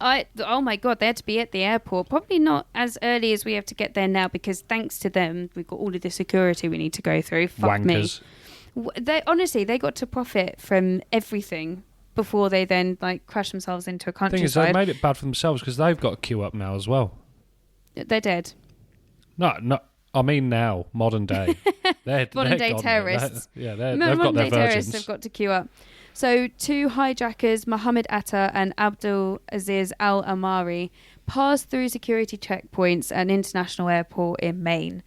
Oh my God, they had to be at the airport. Probably not as early as we have to get there now, because thanks to them, we've got all of the security we need to go through. Fuck Wankers. me. They got to profit from everything before they then crash themselves into a The thing is, countryside. they made it bad for themselves because they've got to queue up now as well. They're dead. No. I mean now, modern day. Modern day gone, terrorists. they've got their Terrorists virgins. have got to queue up. So 2 hijackers, Mohammed Atta and Abdul Aziz Al Amari, passed through security checkpoints at an international airport in Maine,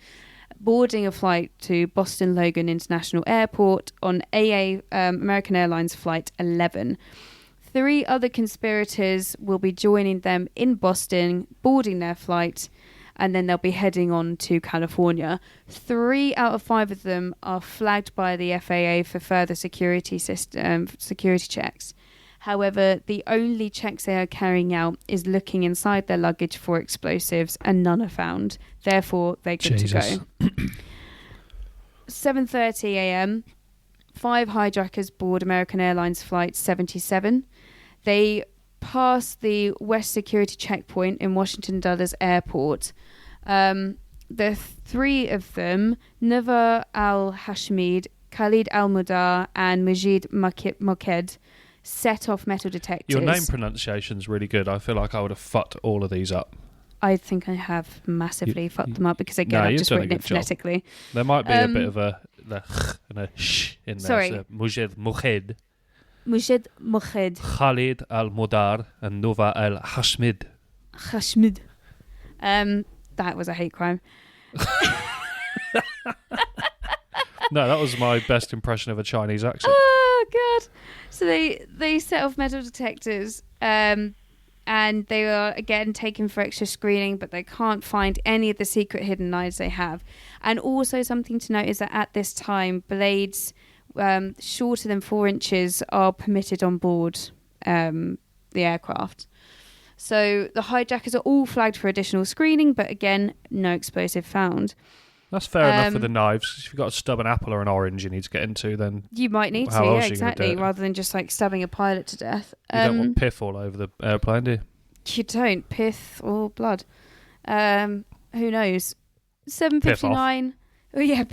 boarding a flight to Boston Logan International Airport on American Airlines Flight 11. 3 other conspirators will be joining them in Boston, boarding their flight, and then they'll be heading on to California. 3 out of 5 of them are flagged by the FAA for further security checks. However, the only checks they are carrying out is looking inside their luggage for explosives, and none are found. Therefore, they're good to go. 7:30 a.m., 5 hijackers board American Airlines Flight 77. They pass the West Security Checkpoint in Washington Dulles Airport. The 3 of them, Nava al-Hashmid, Khalid al-Mudar, and Majid Moked, set off metal detectors. Your name pronunciation's really good. I feel like I would have fucked all of these up. I think I have massively fucked them up because, again, I've just written it phonetically. There might be a bit of a and a sh in there. Sorry. So Mujid Mukhed, Majid Moked, Khalid al-Mudar, and Nova al-Hashmid. Hashmid. That was a hate crime. No, that was my best impression of a Chinese accent. Oh God! So they set off metal detectors, and they are again taken for extra screening, but they can't find any of the secret hidden knives they have. And also something to note is that at this time, blades shorter than 4 inches are permitted on board the aircraft. So the hijackers are all flagged for additional screening, but again, no explosive found. That's fair enough with the knives. If you've got a stubborn apple or an orange you need to get into, then You might need to, how else yeah, are you gonna exactly, do it? rather than just stabbing a pilot to death. you don't want piff all over the airplane, do you? You don't. Pith or blood. Who knows? 7:59. Oh yeah,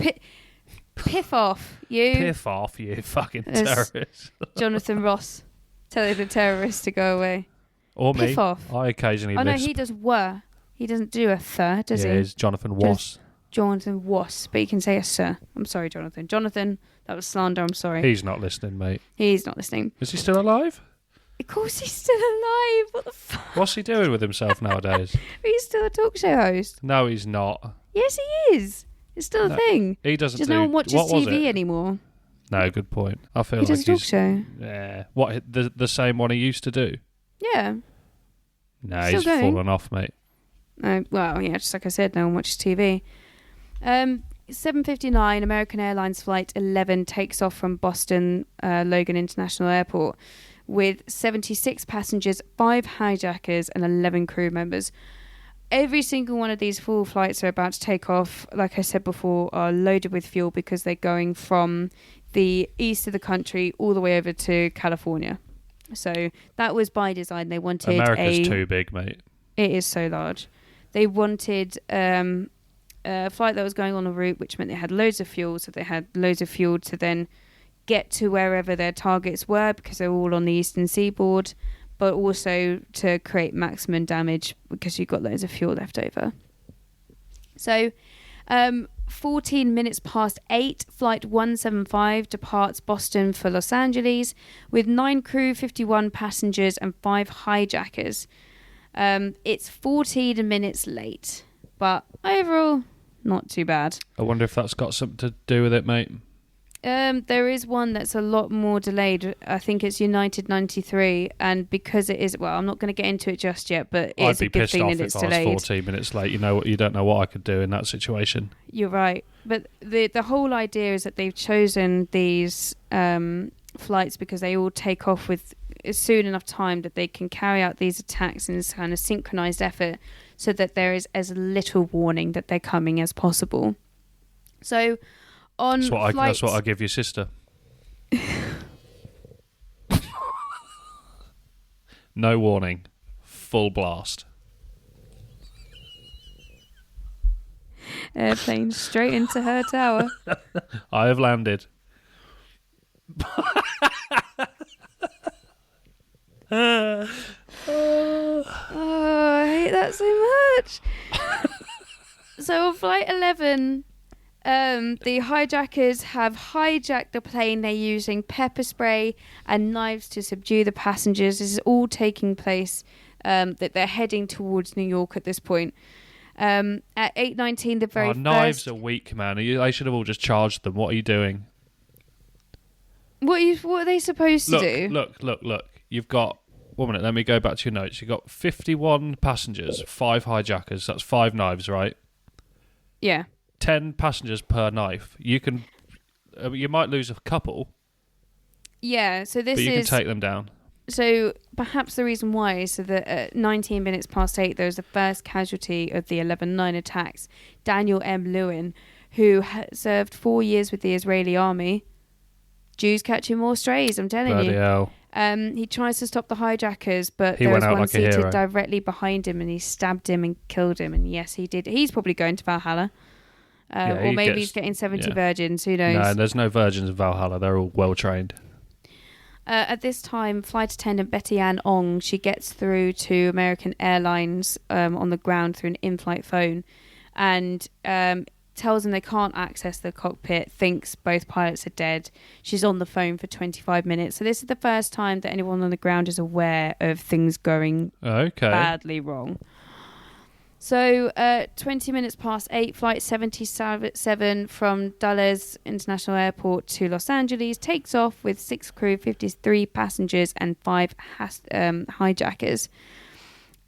piff off, you. Piff off, you fucking There's- terrorist. Jonathan Ross telling the terrorists to go away. Or me. Piff off. I occasionally Oh no, lisp. he does were. He doesn't do a th, does yeah, he? it's Jonathan Was. Jonathan Was, but you can say a sir. I'm sorry, Jonathan. Jonathan, that was slander. I'm sorry. He's not listening, mate. He's not listening. Is he still alive? Of course, he's still alive. What the fuck? What's he doing with himself nowadays? He's still a talk show host. No, he's not. Yes, he is. It's still a No, thing. He doesn't Just do... no one watches what was TV it? anymore. No, good point. I feel He does like a talk he's... show. Yeah. What, the same one he used to do? Yeah. No, Still he's going. fallen off, mate. Well, yeah, just like I said, no one watches TV. 7:59, American Airlines Flight 11 takes off from Boston Logan International Airport with 76 passengers, 5 hijackers, and 11 crew members. Every single one of these full flights are about to take off, like I said before, are loaded with fuel because they're going from the east of the country all the way over to California. So that was by design. They wanted America's too big, mate. It is so large. They wanted a flight that was going on a route, which meant they had loads of fuel. So they had loads of fuel to then get to wherever their targets were because they were all on the eastern seaboard, but also to create maximum damage because you've got loads of fuel left over. So 14 minutes past 8, Flight 175 departs Boston for Los Angeles with 9 crew, 51 passengers and 5 hijackers. It's 14 minutes late, but overall, not too bad. I wonder if that's got something to do with it, mate. There is one that's a lot more delayed. I think it's United 93, and because it is, well, I'm not going to get into it just yet, but I'd it's be a good pissed thing off that it's if I was delayed. 14 minutes late. You don't know what I could do in that situation. You're right, but the whole idea is that they've chosen these flights because they all take off with soon enough time that they can carry out these attacks in this kind of synchronized effort so that there is as little warning that they're coming as possible. So on that's what I give your sister. No warning. Full blast. Airplane straight into her tower. I have landed. Oh, I hate that so much. So on Flight 11, the hijackers have hijacked the plane. They're using pepper spray and knives to subdue the passengers. This is all taking place that they're heading towards New York at this point. At 8:19, the very knives are weak, man. They should have all just charged them. What are you doing? What are they supposed to do? Look. You've got... 1 minute, let me go back to your notes. You've got 51 passengers, 5 hijackers. That's 5 knives, right? Yeah. 10 passengers per knife. You can... you might lose a couple. Yeah, so this is... But you can take them down. So perhaps the reason why is so that at 19 minutes past 8, there was the first casualty of the 11/9 attacks. Daniel M. Lewin, who served 4 years with the Israeli army. Jews catching more strays, I'm telling Bloody you. hell. He tries to stop the hijackers, but He there was went out one like a seated hero. directly behind him, and he stabbed him and killed him. And yes, he did. He's probably going to Valhalla. Or maybe he's getting 70 virgins. Who knows? No, there's no virgins in Valhalla. They're all well trained. At this time, flight attendant Betty Ann Ong, she gets through to American Airlines on the ground through an in-flight phone, and tells them they can't access the cockpit, thinks both pilots are dead. She's on the phone for 25 minutes. So this is the first time that anyone on the ground is aware of things going badly wrong. So 20 minutes past 8, flight 77 from Dulles International Airport to Los Angeles takes off with 6 crew, 53 passengers and 5 hijackers.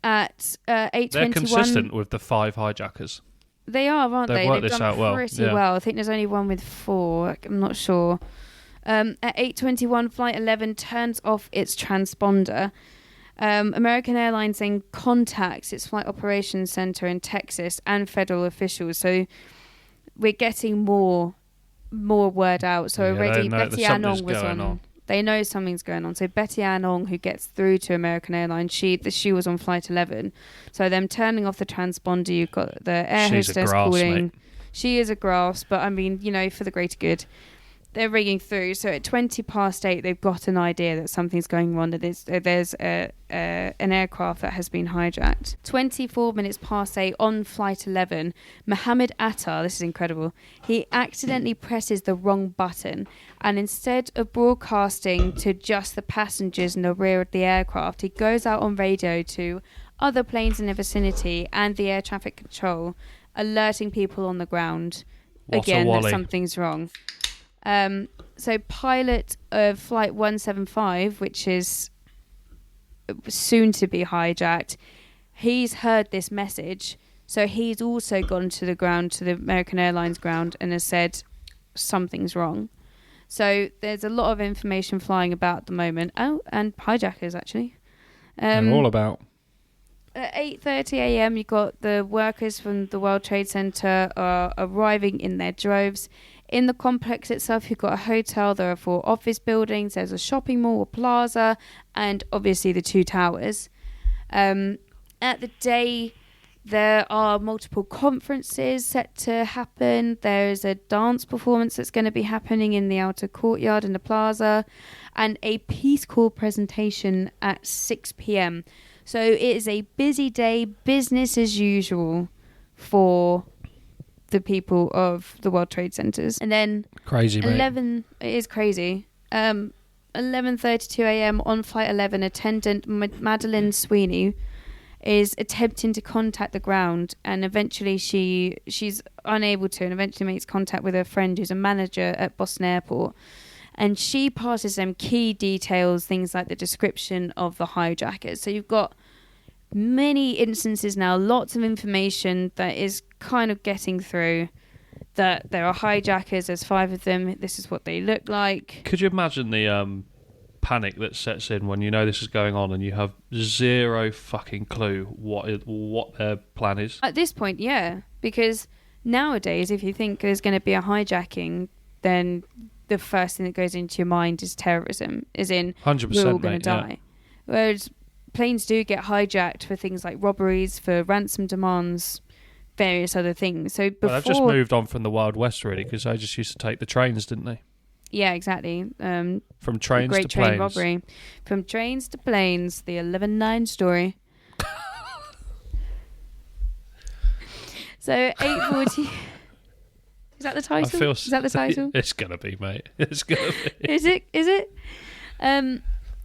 At 8:21... They're consistent with the 5 hijackers. They are, aren't they? Worked They've this done out well. pretty well. I think there's only one with 4. I'm not sure. At 8:21, Flight 11 turns off its transponder. American Airlines then contacts its flight operations center in Texas and federal officials. So we're getting more word out. So already Betty Ann Ong was on. They know something's going on. So Betty Ann Ong, who gets through to American Airlines, she was on Flight 11. So them turning off the transponder, you've got the air hostess calling. Mate. She is a grass, but I mean, for the greater good. They're ringing through. So at 20 past 8, they've got an idea that something's going on. That there's an aircraft that has been hijacked. 24 minutes past 8 on Flight 11, Mohammed Attar, this is incredible, he accidentally presses the wrong button, and instead of broadcasting to just the passengers in the rear of the aircraft, he goes out on radio to other planes in the vicinity and the air traffic control, alerting people on the ground again that something's wrong. So pilot of Flight 175, which is soon to be hijacked, he's heard this message, so he's also gone to the ground, to the American Airlines ground, and has said something's wrong. So there's a lot of information flying about at the moment. Oh, and hijackers actually. They're all about. At 8:30 a.m. you've got the workers from the World Trade Center are arriving in their droves. In the complex itself, you've got a hotel, there are 4 office buildings, there's a shopping mall, a plaza, and obviously the 2 towers. At the day, there are multiple conferences set to happen. There's a dance performance that's going to be happening in the outer courtyard in the plaza, and a Peace Corps presentation at 6 p.m. So it is a busy day, business as usual for the people of the World Trade Centers. And then crazy, it is crazy. 11:32 a.m. on Flight 11, attendant Madeline Sweeney is attempting to contact the ground, and eventually she's unable to, and eventually makes contact with her friend who's a manager at Boston Airport, and she passes them key details, things like the description of the hijackers. So you've got many instances now, lots of information that is kind of getting through, that there are hijackers, there's 5 of them, this is what they look like. Could you imagine panic that sets in when you know this is going on and you have zero fucking clue what their plan is. At this point, yeah, because nowadays, if you think there's going to be a hijacking, then the first thing that goes into your mind is terrorism, as in 100%, we're all going to mate, die. Whereas planes do get hijacked for things like robberies, for ransom demands, various other things. So before, well, they've just moved on from the Wild West, really, because they just used to take the trains, didn't they? Yeah, exactly. From trains great to train planes. robbery. From trains to planes, the 11/9 story. So 8:40. Is that the title? Is that the title? It's gonna be, mate. It's gonna be. Is it?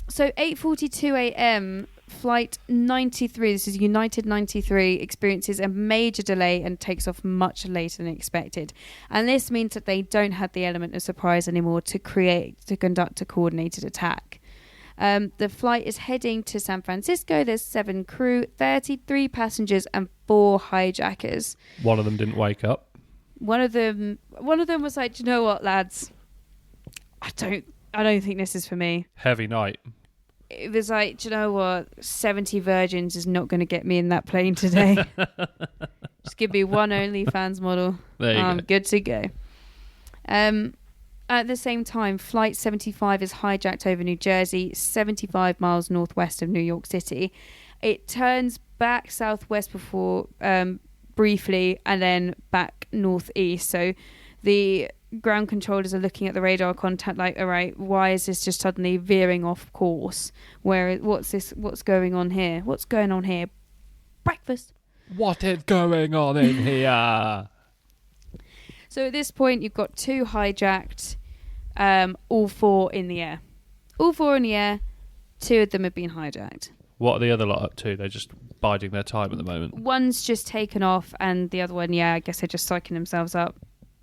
So 8:42 a.m. Flight 93, this is United 93, experiences a major delay and takes off much later than expected. And this means that they don't have the element of surprise anymore to conduct a coordinated attack. The flight is heading to San Francisco. There's 7 crew, 33 passengers, and 4 hijackers. One of them didn't wake up. One of them was like, "Do you know what, lads? I don't think this is for me." Heavy night. It was like, "Do you know what? 70 virgins is not going to get me in that plane today. Just give me one OnlyFans model. There you I'm go. good to go." At the same time, Flight 75 is hijacked over New Jersey, 75 miles northwest of New York City. It turns back southwest before briefly and then back northeast. So the ground controllers are looking at the radar contact like, all right, why is this just suddenly veering off course? What's going on here? What's going on here? Breakfast. What is going on in here? So at this point, you've got 2 hijacked, all 4 in the air. All 4 in the air, 2 of them have been hijacked. What are the other lot up to? They're just biding their time at the moment. One's just taken off, and the other one, I guess they're just psyching themselves up.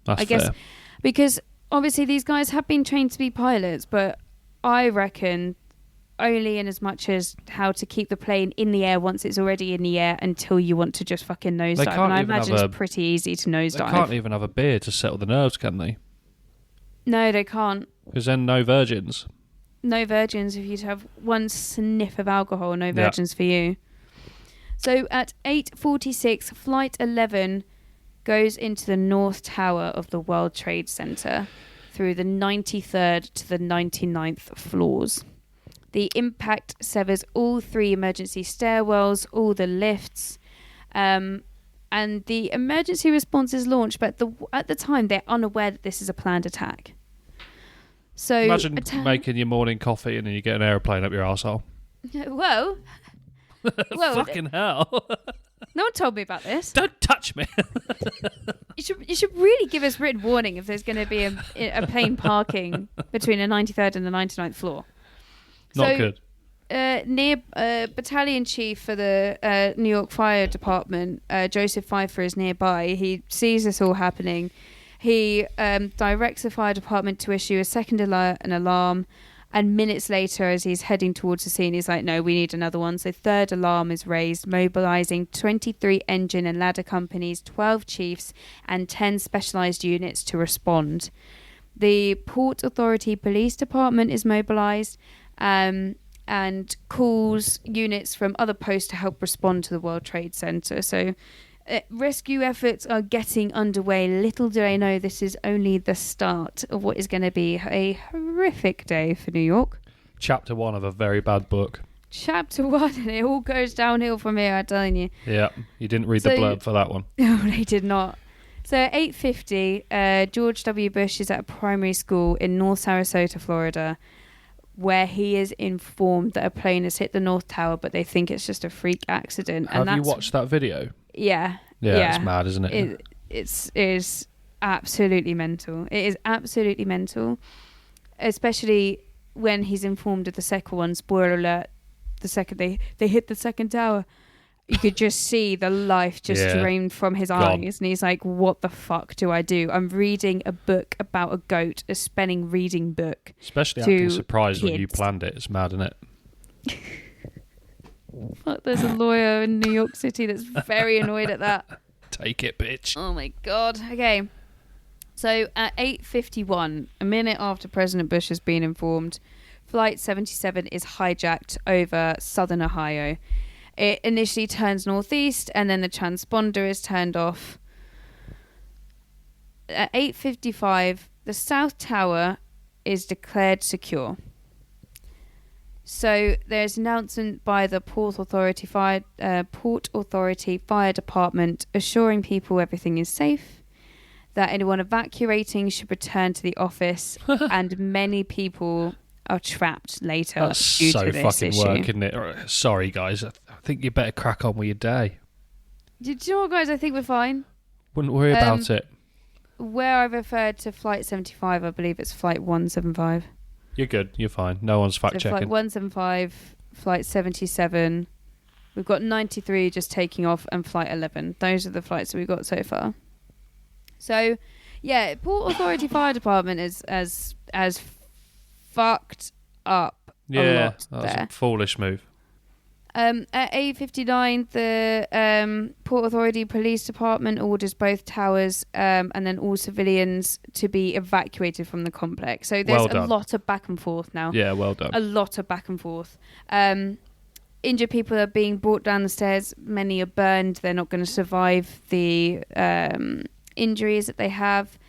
That's I guess fair. because obviously these guys have been trained to be pilots, but I reckon only in as much as how to keep the plane in the air once it's already in the air until you want to just fucking nosedive. And I imagine it's pretty easy to nosedive. They can't even have a beer to settle the nerves, can they? No, they can't. Because then no virgins. No virgins if you'd have one sniff of alcohol, no virgins for you. So at 8:46, Flight 11 goes into the North Tower of the World Trade Center through the 93rd to the 99th floors. The impact severs all 3 emergency stairwells, all the lifts, and the emergency response is launched, but at the time they're unaware that this is a planned attack. So imagine making your morning coffee and then you get an aeroplane up your arsehole. Whoa. Fucking hell. No one told me about this. Don't touch me. You should really give us written warning if there's going to be a plane parking between the 93rd and the 99th floor. Not good. Near battalion chief for the New York Fire Department, Joseph Pfeiffer, is nearby. He sees this all happening. He directs the fire department to issue a second alert and alarm. And minutes later, as he's heading towards the scene, he's like, no, we need another one. So 3rd alarm is raised, mobilising 23 engine and ladder companies, 12 chiefs, and 10 specialised units to respond. The Port Authority Police Department is mobilised and calls units from other posts to help respond to the World Trade Center. So rescue efforts are getting underway. Little do they know this is only the start of what is going to be a horrific day for New York. Chapter 1 of a very bad book. Chapter 1, and it all goes downhill from here, I'm telling you. Yeah, you didn't read the blurb for that one. No, they did not. So at 8:50, George W. Bush is at a primary school in North Sarasota, Florida, where he is informed that a plane has hit the North Tower, but they think it's just a freak accident. Have you watched that video? Yeah. Yeah, it's mad, isn't it? It is absolutely mental. It is absolutely mental, especially when he's informed of the second one. Spoiler alert, the second they hit the second tower, you could just see the life just drained from his eyes. And he's like, what the fuck do I do? I'm reading a book about a goat, a spelling reading book. Especially acting surprised when you planned it. It's mad, isn't it? Fuck, there's a lawyer in New York City that's very annoyed at that. Take it, bitch. Oh my God. Okay. So at 8:51, a minute after President Bush has been informed, Flight 77 is hijacked over southern Ohio. It initially turns northeast, and then the transponder is turned off. At 8:55, the South Tower is declared secure. So there's an announcement by the Port Authority Fire Department assuring people everything is safe, that anyone evacuating should return to the office, and many people are trapped later. That's due so to this fucking issue. work, isn't it? Sorry, guys. I think you better crack on with your day. Do you know what, guys? I think we're fine. Wouldn't worry about it. Where I referred to Flight 75, I believe it's Flight 175. You're good. You're fine. No one's fact So checking. Flight 175, Flight 77. We've got 93 just taking off, and Flight 11. Those are the flights that we've got so far. So, yeah, Port Authority Fire Department is as fucked up a lot that was there. a foolish move. At 8:59, the Port Authority Police Department orders both towers and then all civilians to be evacuated from the complex. So there's a lot of back and forth now. Yeah, well done. A lot of back and forth. Injured people are being brought down the stairs. Many are burned. They're not going to survive the injuries that they have.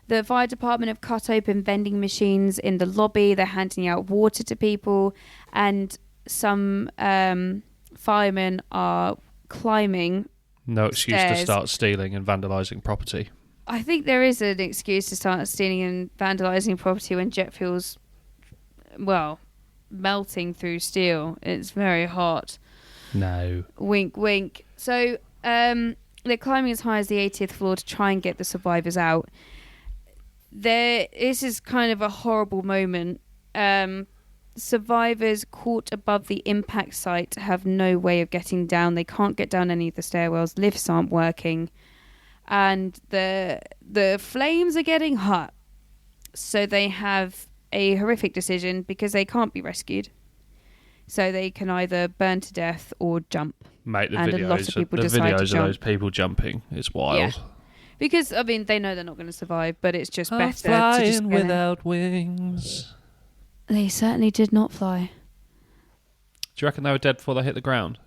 The fire department have cut open vending machines in the lobby. They're handing out water to people, and some firemen are climbing. No excuse stairs. to start stealing and vandalising property. I think there is an excuse to start stealing and vandalising property when jet fuel's, melting through steel. It's very hot. No. Wink, wink. So they're climbing as high as the 80th floor to try and get the survivors out. This is kind of a horrible moment. Survivors caught above the impact site have no way of getting down. They can't get down any of the stairwells. Lifts aren't working. And the flames are getting hot. So they have a horrific decision because they can't be rescued. So they can either burn to death or jump. Mate, the and a lot of people decide to videos of jump. those people jumping, it's wild. Yeah. Because, I mean, they know they're not going to survive, but it's just better to flying just without wings. They certainly did not fly. Do you reckon they were dead before they hit the ground?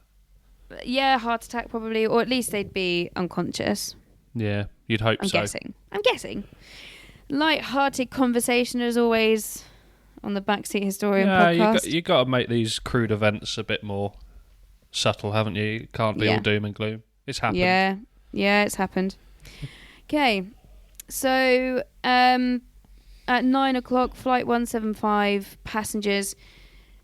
Yeah, heart attack probably, or at least they'd be unconscious. Yeah, you'd hope I'm so. I'm guessing. Light-hearted conversation as always on the Backseat Historian podcast. You got to make these crude events a bit more subtle, haven't you? It can't be all doom and gloom. It's happened. Yeah, it's happened. Okay, so at 9 o'clock, Flight 175 passengers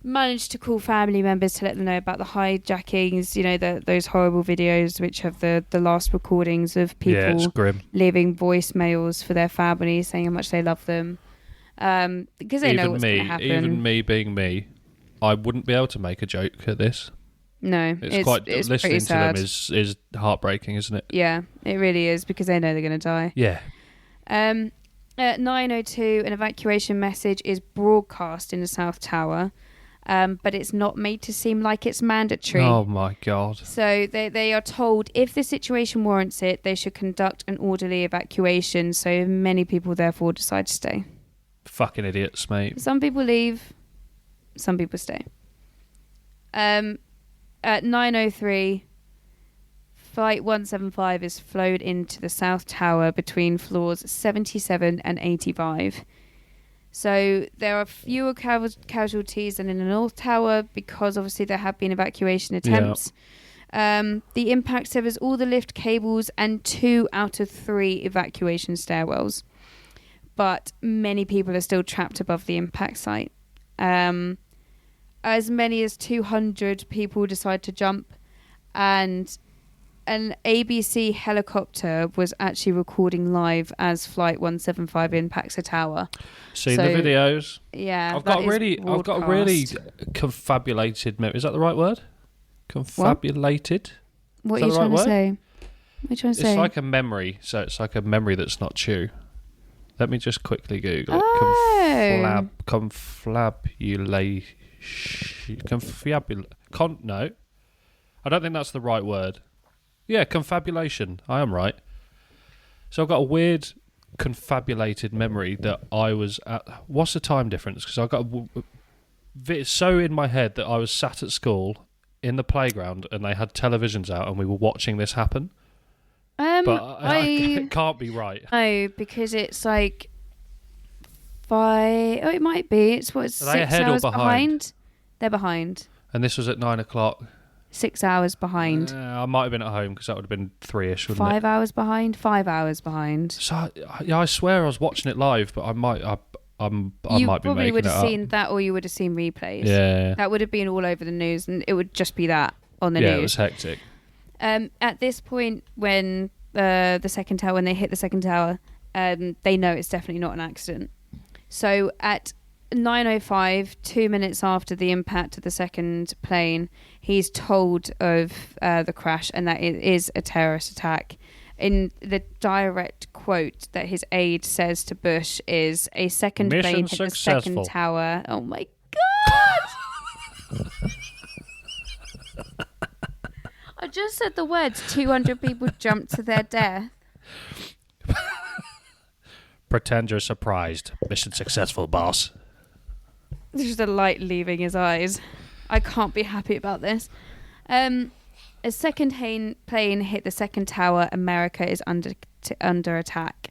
managed to call family members to let them know about the hijackings, you know, those horrible videos which have the last recordings of people leaving voicemails for their families saying how much they love them. Because they know what's going to happen. Even me being me, I wouldn't be able to make a joke at this. No, it's listening to them is heartbreaking, isn't it? Yeah, it really is, because they know they're going to die. Yeah. At 9:02, an evacuation message is broadcast in the South Tower, but it's not made to seem like it's mandatory. Oh my God. So they are told if the situation warrants it, they should conduct an orderly evacuation. So many people therefore decide to stay. Fucking idiots, mate. Some people leave, some people stay. At 9:03, Flight 175 is flown into the South Tower between floors 77 and 85. So there are fewer casualties than in the North Tower because obviously there have been evacuation attempts. Yeah. The impact severs all the lift cables and 2 out of 3 evacuation stairwells. But many people are still trapped above the impact site. As many as 200 people decide to jump, and an ABC helicopter was actually recording live as Flight 175 impacts a tower. Seen the videos? Yeah, I've got a really confabulated memory. Is that the right word? Confabulated? What are you trying to say? It's like a memory, so it's like a memory that's not true. Let me just quickly Google it. Oh. Confabulation. No. I don't think that's the right word. Yeah, confabulation. I am right. So I've got a weird confabulated memory that I was at... What's the time difference? Because I've got so in my head that I was sat at school in the playground and they had televisions out and we were watching this happen. But it can't be right. No, because it's like 5. Oh, it might be. It's what? 6 hours behind? They're behind. And this was at 9 o'clock. 6 hours behind. I might have been at home because that would have been 3-ish, wouldn't it? 5 hours behind. 5 hours behind. So I swear I was watching it live, but I might be making it up. You probably would have seen that, or you would have seen replays. Yeah, that would have been all over the news, and it would just be that on the news. Yeah, it was hectic. At this point, when when they hit the second tower, they know it's definitely not an accident. So at 9:05, 2 minutes after the impact of the second plane, he's told of the crash and that it is a terrorist attack. In the direct quote that his aide says to Bush is, "A second plane hit the second tower." Oh my God! I just said the words, 200 people jumped to their death. Pretend you're surprised. Mission successful, boss. There's just a light leaving his eyes. I can't be happy about this. A second plane hit the second tower. America is under attack.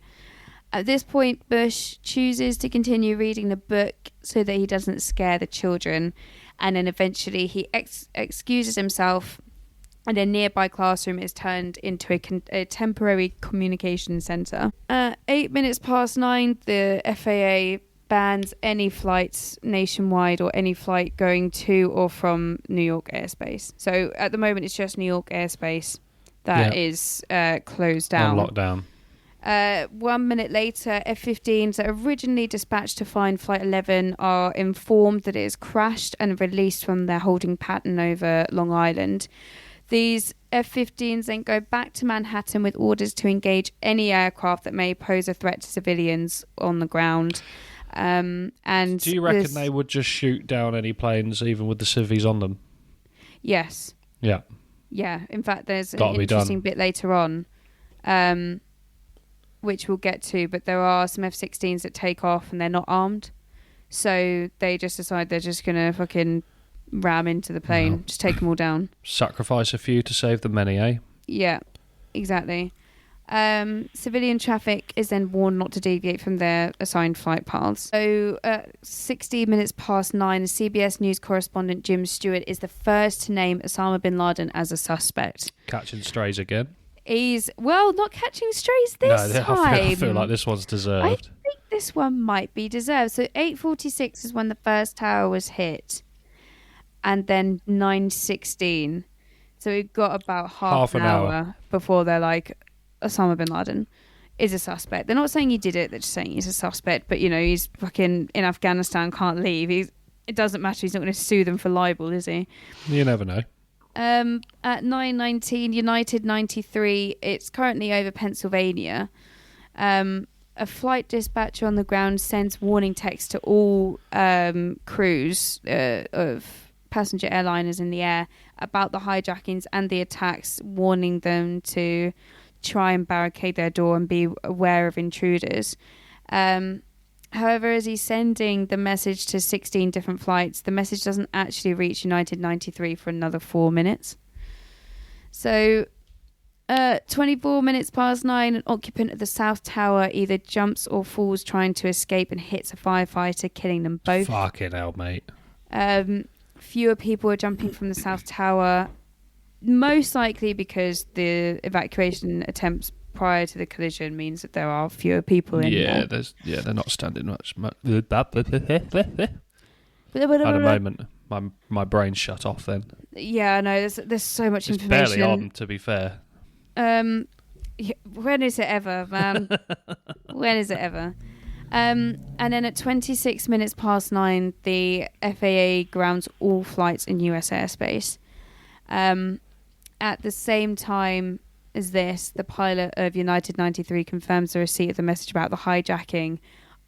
At this point, Bush chooses to continue reading the book so that he doesn't scare the children. And then eventually he excuses himself, and a nearby classroom is turned into a temporary communication centre. 8 minutes past 9, the FAA bans any flights nationwide or any flight going to or from New York airspace. So at the moment, it's just New York airspace that is closed down. On lockdown. 1 minute later, F-15s that originally dispatched to find Flight 11 are informed that it has crashed and released from their holding pattern over Long Island. These F-15s then go back to Manhattan with orders to engage any aircraft that may pose a threat to civilians on the ground. And do you reckon they would just shoot down any planes, even with the civvies on them? Yes. Yeah. Yeah. In fact, there's an interesting bit later on, which we'll get to. But there are some F-16s that take off and they're not armed, so they just decide they're just gonna fucking ram into the plane, just take them all down. Sacrifice a few to save the many, eh? Yeah, exactly. Civilian traffic is then warned not to deviate from their assigned flight paths. So 60 minutes past 9, CBS News correspondent Jim Stewart is the first to name Osama bin Laden as a suspect. Catching strays again. He's, not catching strays this time. I feel like this one's deserved. I think this one might be deserved. So 8:46 is when the first tower was hit. And then 9:16. So we've got about half an hour before they're like, Osama bin Laden is a suspect. They're not saying he did it, they're just saying he's a suspect. But, he's fucking in Afghanistan, can't leave. It doesn't matter. He's not going to sue them for libel, is he? You never know. At 9:19, United 93, it's currently over Pennsylvania. A flight dispatcher on the ground sends warning text to all crews of passenger airliners in the air about the hijackings and the attacks, warning them to try and barricade their door and be aware of intruders. However, as he's sending the message to 16 different flights, the message doesn't actually reach United 93 for another 4 minutes. So 24 minutes past 9, an occupant of the South Tower either jumps or falls trying to escape and hits a firefighter, killing them both. Fucking hell, mate. Fewer people are jumping from the South Tower, most likely because the evacuation attempts prior to the collision means that there are fewer people in there. They're not standing much. At a moment, my brain shut off then. Yeah, I know. There's so much information. It's barely on, to be fair. When is it ever, man? When is it ever? And then at 26 minutes past 9, the FAA grounds all flights in US airspace. At the same time as this, the pilot of United 93 confirms the receipt of the message about the hijacking,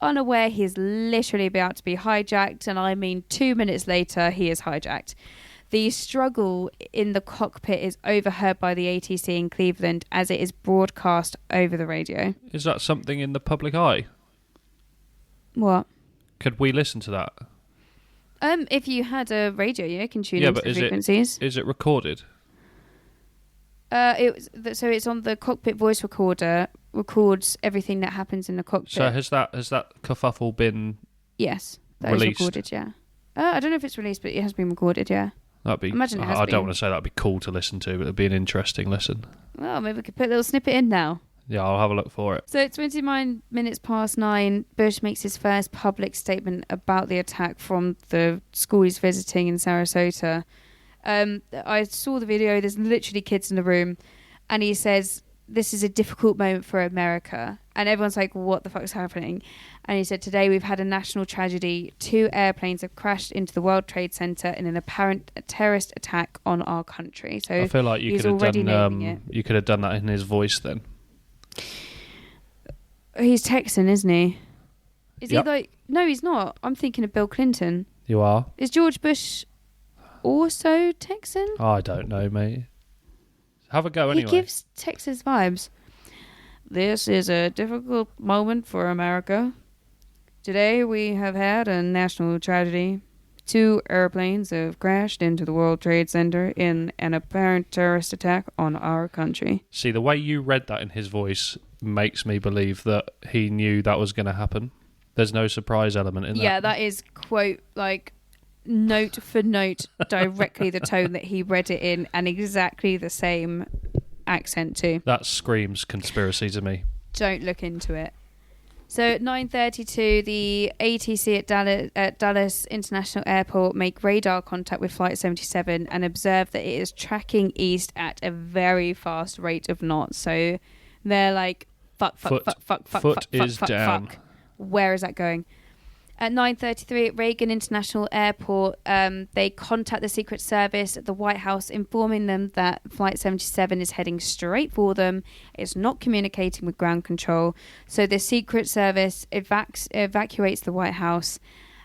unaware he is literally about to be hijacked, and I mean 2 minutes later, he is hijacked. The struggle in the cockpit is overheard by the ATC in Cleveland as it is broadcast over the radio. Is that something in the public eye? What? Could we listen to that? If you had a radio, you can tune into the frequencies. Is it recorded? So it's on the cockpit voice recorder. Records everything that happens in the cockpit. So has that kerfuffle been? Yes, that released? is recorded. Yeah. I don't know if it's released, but it has been recorded. Yeah. That'd be. Imagine it has I been. don't want to say that'd be cool to listen to, but it'd be an interesting listen. Well, maybe we could put a little snippet in now. Yeah, I'll have a look for it. So at 29 minutes past 9, Bush makes his first public statement about the attack from the school he's visiting in Sarasota. I saw the video. There's literally kids in the room, and he says, "This is a difficult moment for America." And everyone's like, "What the fuck's happening?" And he said, "Today we've had a national tragedy. 2 airplanes have crashed into the World Trade Center in an apparent terrorist attack on our country." So I feel like you could have done. You could have done that in his voice then. He's Texan, isn't he? Is Yep. he like? No, he's not. I'm thinking of Bill Clinton. You are? Is George Bush also Texan? I don't know, mate. Have a go anyway. He gives Texas vibes. This is a difficult moment for America. Today we have had a national tragedy. 2 airplanes have crashed into the World Trade Center in an apparent terrorist attack on our country. See, the way you read that in his voice makes me believe that he knew that was going to happen. There's no surprise element in that. Yeah, that is, quote, like, note for note, directly the tone that he read it in, and exactly the same accent too. That screams conspiracy to me. Don't look into it. So at 9:32, the ATC at Dallas International Airport make radar contact with Flight 77 and observe that it is tracking east at a very fast rate of knots. So they're like, fuck. Where is that going? At 9:33 at Reagan International Airport, they contact the Secret Service at the White House, informing them that Flight 77 is heading straight for them. It's not communicating with ground control. So the Secret Service evacuates the White House.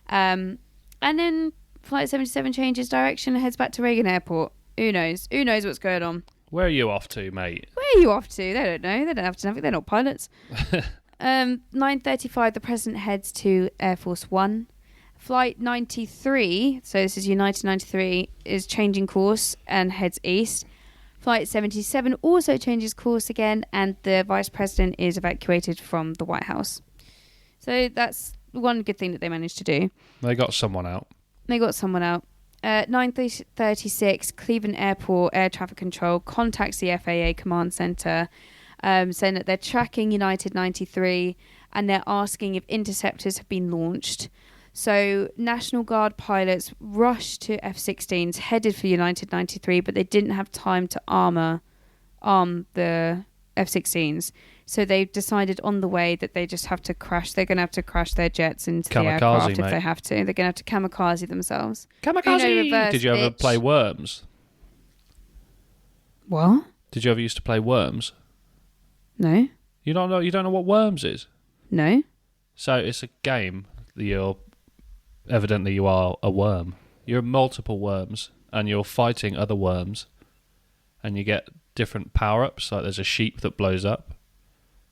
And then Flight 77 changes direction and heads back to Reagan Airport. Who knows? Who knows what's going on? Where are you off to, mate? Where are you off to? They don't know. They don't have to know. They're not pilots. 9:35, the president heads to Air Force One. Flight 93, so this is United 93, is changing course and heads east. Flight 77 also changes course again, and the vice president is evacuated from the White House. So that's one good thing that they managed to do. They got someone out. 9:36, Cleveland Airport Air Traffic Control contacts the FAA Command Center, saying that they're tracking United 93 and they're asking if interceptors have been launched. So National Guard pilots rushed to F-16s headed for United 93, but they didn't have time to arm the F-16s. So they've decided on the way that they just have to crash. They're going to have to crash their jets into the aircraft if they have to. They're going to have to kamikaze themselves. Kamikaze! Did you ever play Worms? What? Did you ever used to play Worms? No. You don't know what Worms is? No. So it's a game that evidently you are a worm. You're multiple worms and you're fighting other worms and you get different power-ups, like there's a sheep that blows up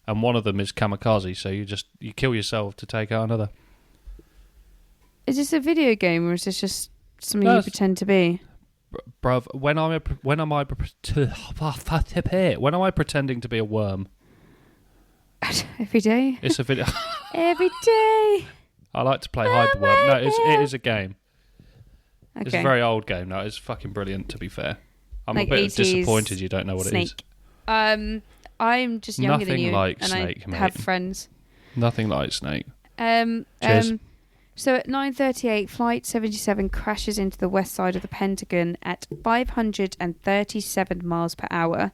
and one of them is kamikaze, so you kill yourself to take out another. Is this a video game or is this just something you pretend to be? Bruv, when am I pretending to be a worm? Every day. It's a video. Every day. I like to play hide the worm. No, it is a game. Okay. It's a very old game. No, it's fucking brilliant, to be fair. I'm like a bit disappointed you don't know what Snake. it is. I'm just younger than you. Nothing like and Snake, I mate. have friends. Nothing like Snake. Cheers. So at 9:38, Flight 77 crashes into the west side of the Pentagon at 537 miles per hour.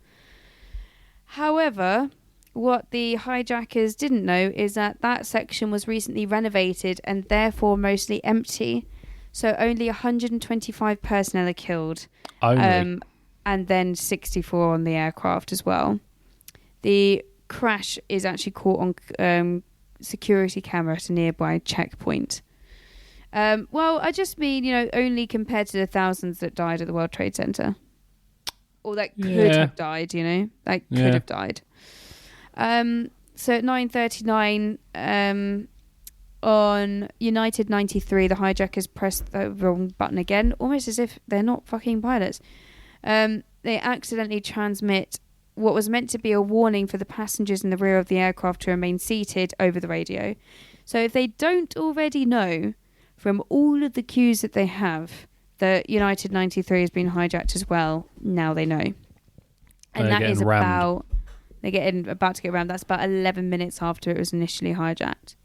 However, what the hijackers didn't know is that section was recently renovated and therefore mostly empty. So only 125 personnel are killed. Only? And then 64 on the aircraft as well. The crash is actually caught on security camera at a nearby checkpoint. Well, I just mean, only compared to the thousands that died at the World Trade Center. Or that could have died, That could have died. So at 9:39, On United 93, the hijackers pressed the wrong button again, almost as if they're not fucking pilots. They accidentally transmit what was meant to be a warning for the passengers in the rear of the aircraft to remain seated over the radio. So if they don't already know from all of the cues that they have that United 93 has been hijacked as well, now they know. And that is about to get rammed. That's about 11 minutes after it was initially hijacked.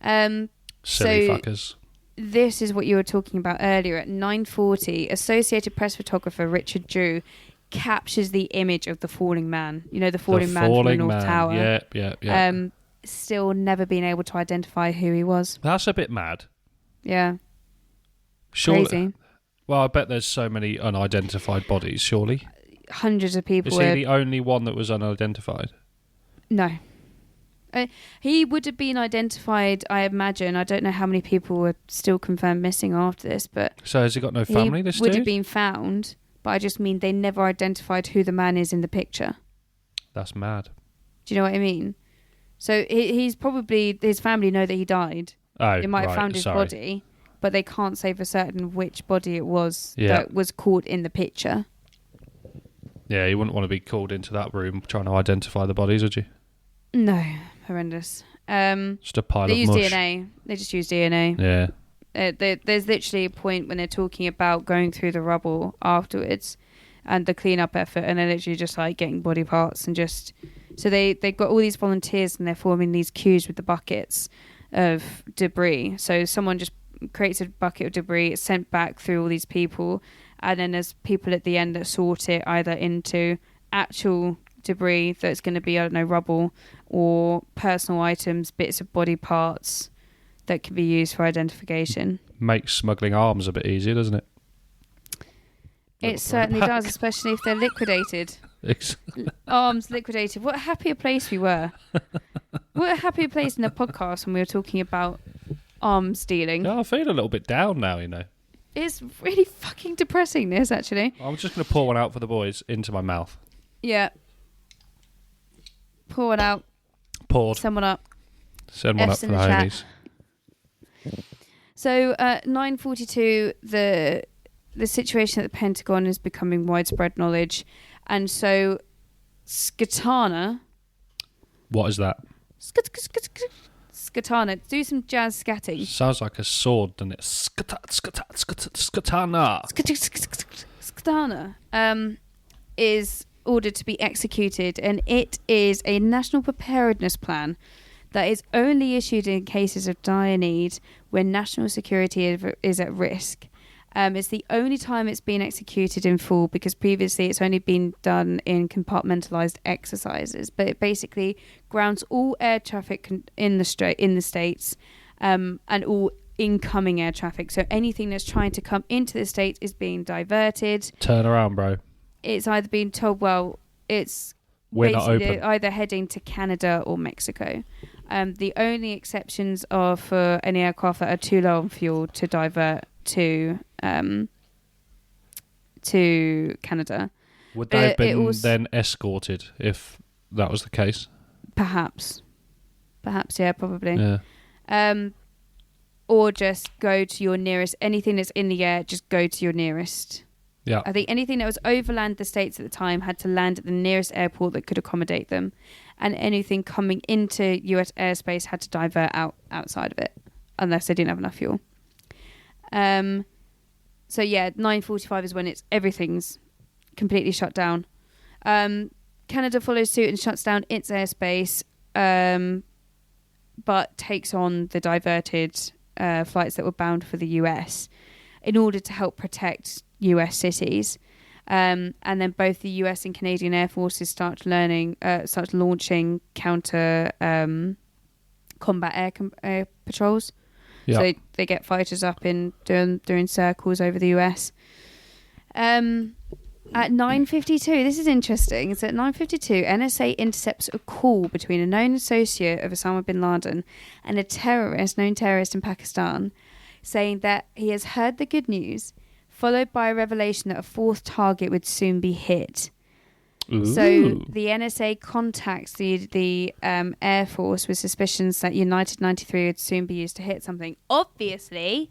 Silly fuckers. This is what you were talking about earlier. At 9:40, Associated Press photographer Richard Drew captures the image of the falling man. You know, the falling man from the North Tower. Yeah. Still never been able to identify who he was. That's a bit mad. Yeah. Surely, crazy. Well, I bet there's so many unidentified bodies, surely. Hundreds of people. Is he the only one that was unidentified? No. He would have been identified, I imagine. I don't know how many people were still confirmed missing after this, but... So has he got no family, this dude? He would have been found, but I just mean they never identified who the man is in the picture. That's mad. Do you know what I mean? So he's probably... His family know that he died. Oh, they might have found his body, but they can't say for certain which body it was that was caught in the picture. Yeah, you wouldn't want to be called into that room trying to identify the bodies, would you? No, horrendous. Just a pile of mush. They use DNA. They just use DNA. Yeah. There's literally a point when they're talking about going through the rubble afterwards and the cleanup effort, and they're literally just like getting body parts and just... So they've got all these volunteers and they're forming these queues with the buckets of debris. So someone just creates a bucket of debris, it's sent back through all these people, and then there's people at the end that sort it either into actual debris that's going to be, I don't know, rubble, or personal items, bits of body parts that can be used for identification. Makes smuggling arms a bit easier, doesn't it? It certainly does, especially if they're liquidated. Arms liquidated. What a happier place we were. What a happier place in a podcast when we were talking about arms dealing. Yeah, I feel a little bit down now, you know. It's really fucking depressing, this, actually. I'm just going to pour one out for the boys into my mouth. Yeah. Pour one out. Poured. Send one up. Send one up for the homies. So, 9:42, the situation at the Pentagon is becoming widespread knowledge. And so, Skatana... What is that? Skatana. Do some jazz scatting. Sounds like a sword, doesn't it? Skatana. Skatana is ordered to be executed, and it is a national preparedness plan that is only issued in cases of dire need when national security is at risk. It's the only time it's been executed in full, because previously it's only been done in compartmentalized exercises. But it basically grounds all air traffic in the states, and all incoming air traffic. So anything that's trying to come into the state is being diverted. Turn around, bro. It's either being told, well, it's we're not open. Either heading to Canada or Mexico. The only exceptions are for any aircraft that are too low on fuel to divert to Canada. Would they have been then escorted if that was the case? Perhaps, yeah, probably. Yeah. Or just go to your nearest. Anything that's in the air, just go to your nearest. Yeah. I think anything that was overland the states at the time had to land at the nearest airport that could accommodate them, and anything coming into US airspace had to divert outside of it, unless they didn't have enough fuel. So yeah, 9:45 is when everything's completely shut down. Canada follows suit and shuts down its airspace, but takes on the diverted flights that were bound for the US in order to help protect US cities. And then both the US and Canadian Air Forces start launching counter combat air patrols. Yeah. So they get fighters up in doing circles over the US. At 9:52, this is interesting. It's at 9:52, NSA intercepts a call between a known associate of Osama bin Laden and a known terrorist in Pakistan, saying that he has heard the good news, followed by a revelation that a fourth target would soon be hit. Ooh. So the NSA contacts the Air Force with suspicions that United 93 would soon be used to hit something. Obviously,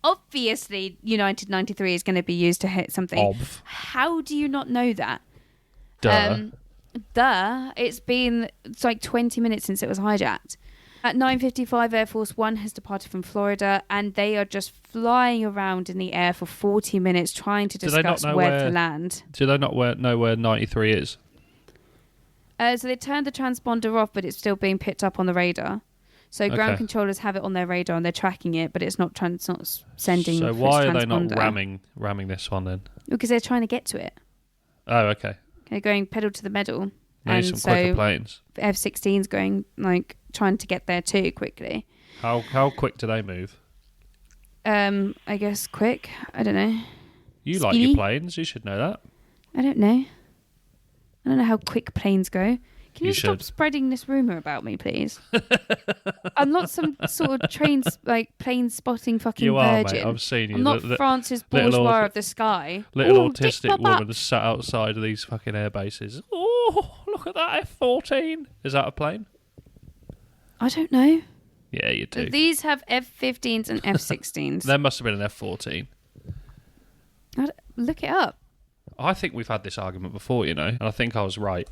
United 93 is going to be used to hit something. How do you not know that? It's like 20 minutes since it was hijacked. At 9:55, Air Force One has departed from Florida, and they are just flying around in the air for 40 minutes trying to discuss where to land. Do they not know where 93 is? So they turned the transponder off, but it's still being picked up on the radar. So ground controllers have it on their radar and they're tracking it, but it's not sending. So why are they not ramming this one then? Because they're trying to get to it. Oh, okay. They're going pedal to the metal. Maybe some quicker planes. F-16's going trying to get there too quickly. How quick do they move? I guess quick. I don't know. You like your planes. You should know that. I don't know. I don't know how quick planes go. Can you should stop spreading this rumour about me, please? I'm not some sort of plane spotting fucking virgin. Mate. I've seen you. I'm not Francis Bourgeois of the sky. Little autistic woman sat outside of these fucking air bases. Oh, look at that F-14. Is that a plane? I don't know. Yeah, you do. These have F-15s and F-16s. There must have been an F-14. Look it up. I think we've had this argument before, and I think I was right.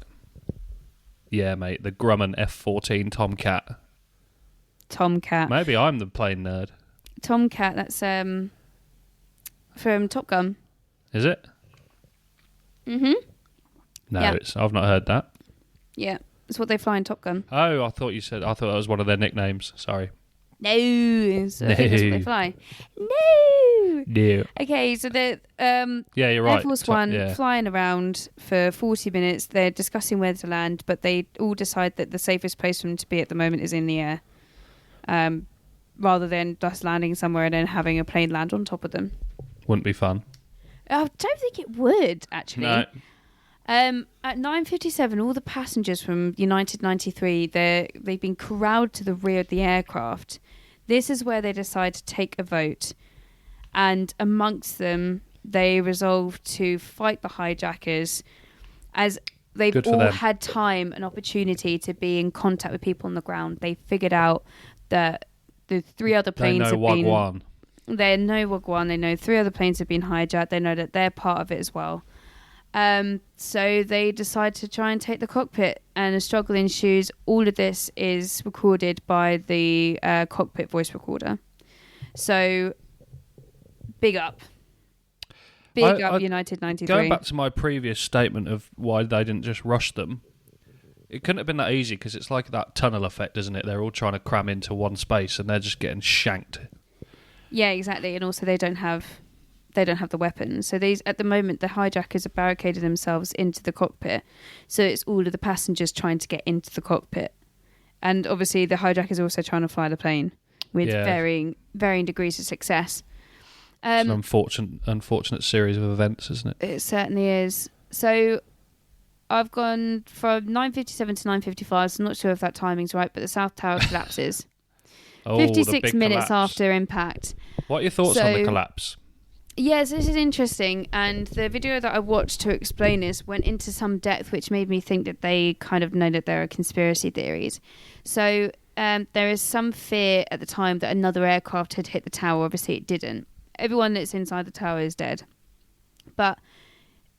Yeah, mate, the Grumman F-14 Tomcat. Tomcat. Maybe I'm the plane nerd. Tomcat, that's from Top Gun. Is it? Mm-hmm. No, yeah. I've not heard that. Yeah, it's what they fly in Top Gun. Oh, I thought that was one of their nicknames. Sorry. No, so I think that's what they fly. No. Okay, so they're yeah, you're right. Air Force One flying around for 40 minutes. They're discussing where to land, but they all decide that the safest place for them to be at the moment is in the air, rather than just landing somewhere and then having a plane land on top of them. Wouldn't be fun. I don't think it would, actually. No. At 9:57, all the passengers from United 93, they've been corralled to the rear of the aircraft. This is where they decide to take a vote. And amongst them, they resolve to fight the hijackers, as they've all had time and opportunity to be in contact with people on the ground. They figured out that the three other planes have been... They know Wagwan. They know 3 other planes have been hijacked. They know that they're part of it as well. So they decide to try and take the cockpit, and a struggle ensues. All of this is recorded by the cockpit voice recorder. So, big up. Big up United 93. Going back to my previous statement of why they didn't just rush them, it couldn't have been that easy, because it's like that tunnel effect, isn't it? They're all trying to cram into one space and they're just getting shanked. Yeah, exactly. And also they don't have the weapons. So at the moment, the hijackers have barricaded themselves into the cockpit. So it's all of the passengers trying to get into the cockpit. And obviously the hijackers are also trying to fly the plane with varying degrees of success. It's an unfortunate series of events, isn't it? It certainly is. So I've gone from 9:57 to 9:55, so I'm not sure if that timing's right, but the South Tower collapses. 56 minutes after impact. What are your thoughts on the collapse? Yes, this is interesting, and the video that I watched to explain this went into some depth, which made me think that they kind of know that there are conspiracy theories. So there is some fear at the time that another aircraft had hit the tower. Obviously it didn't. Everyone that's inside the tower is dead. But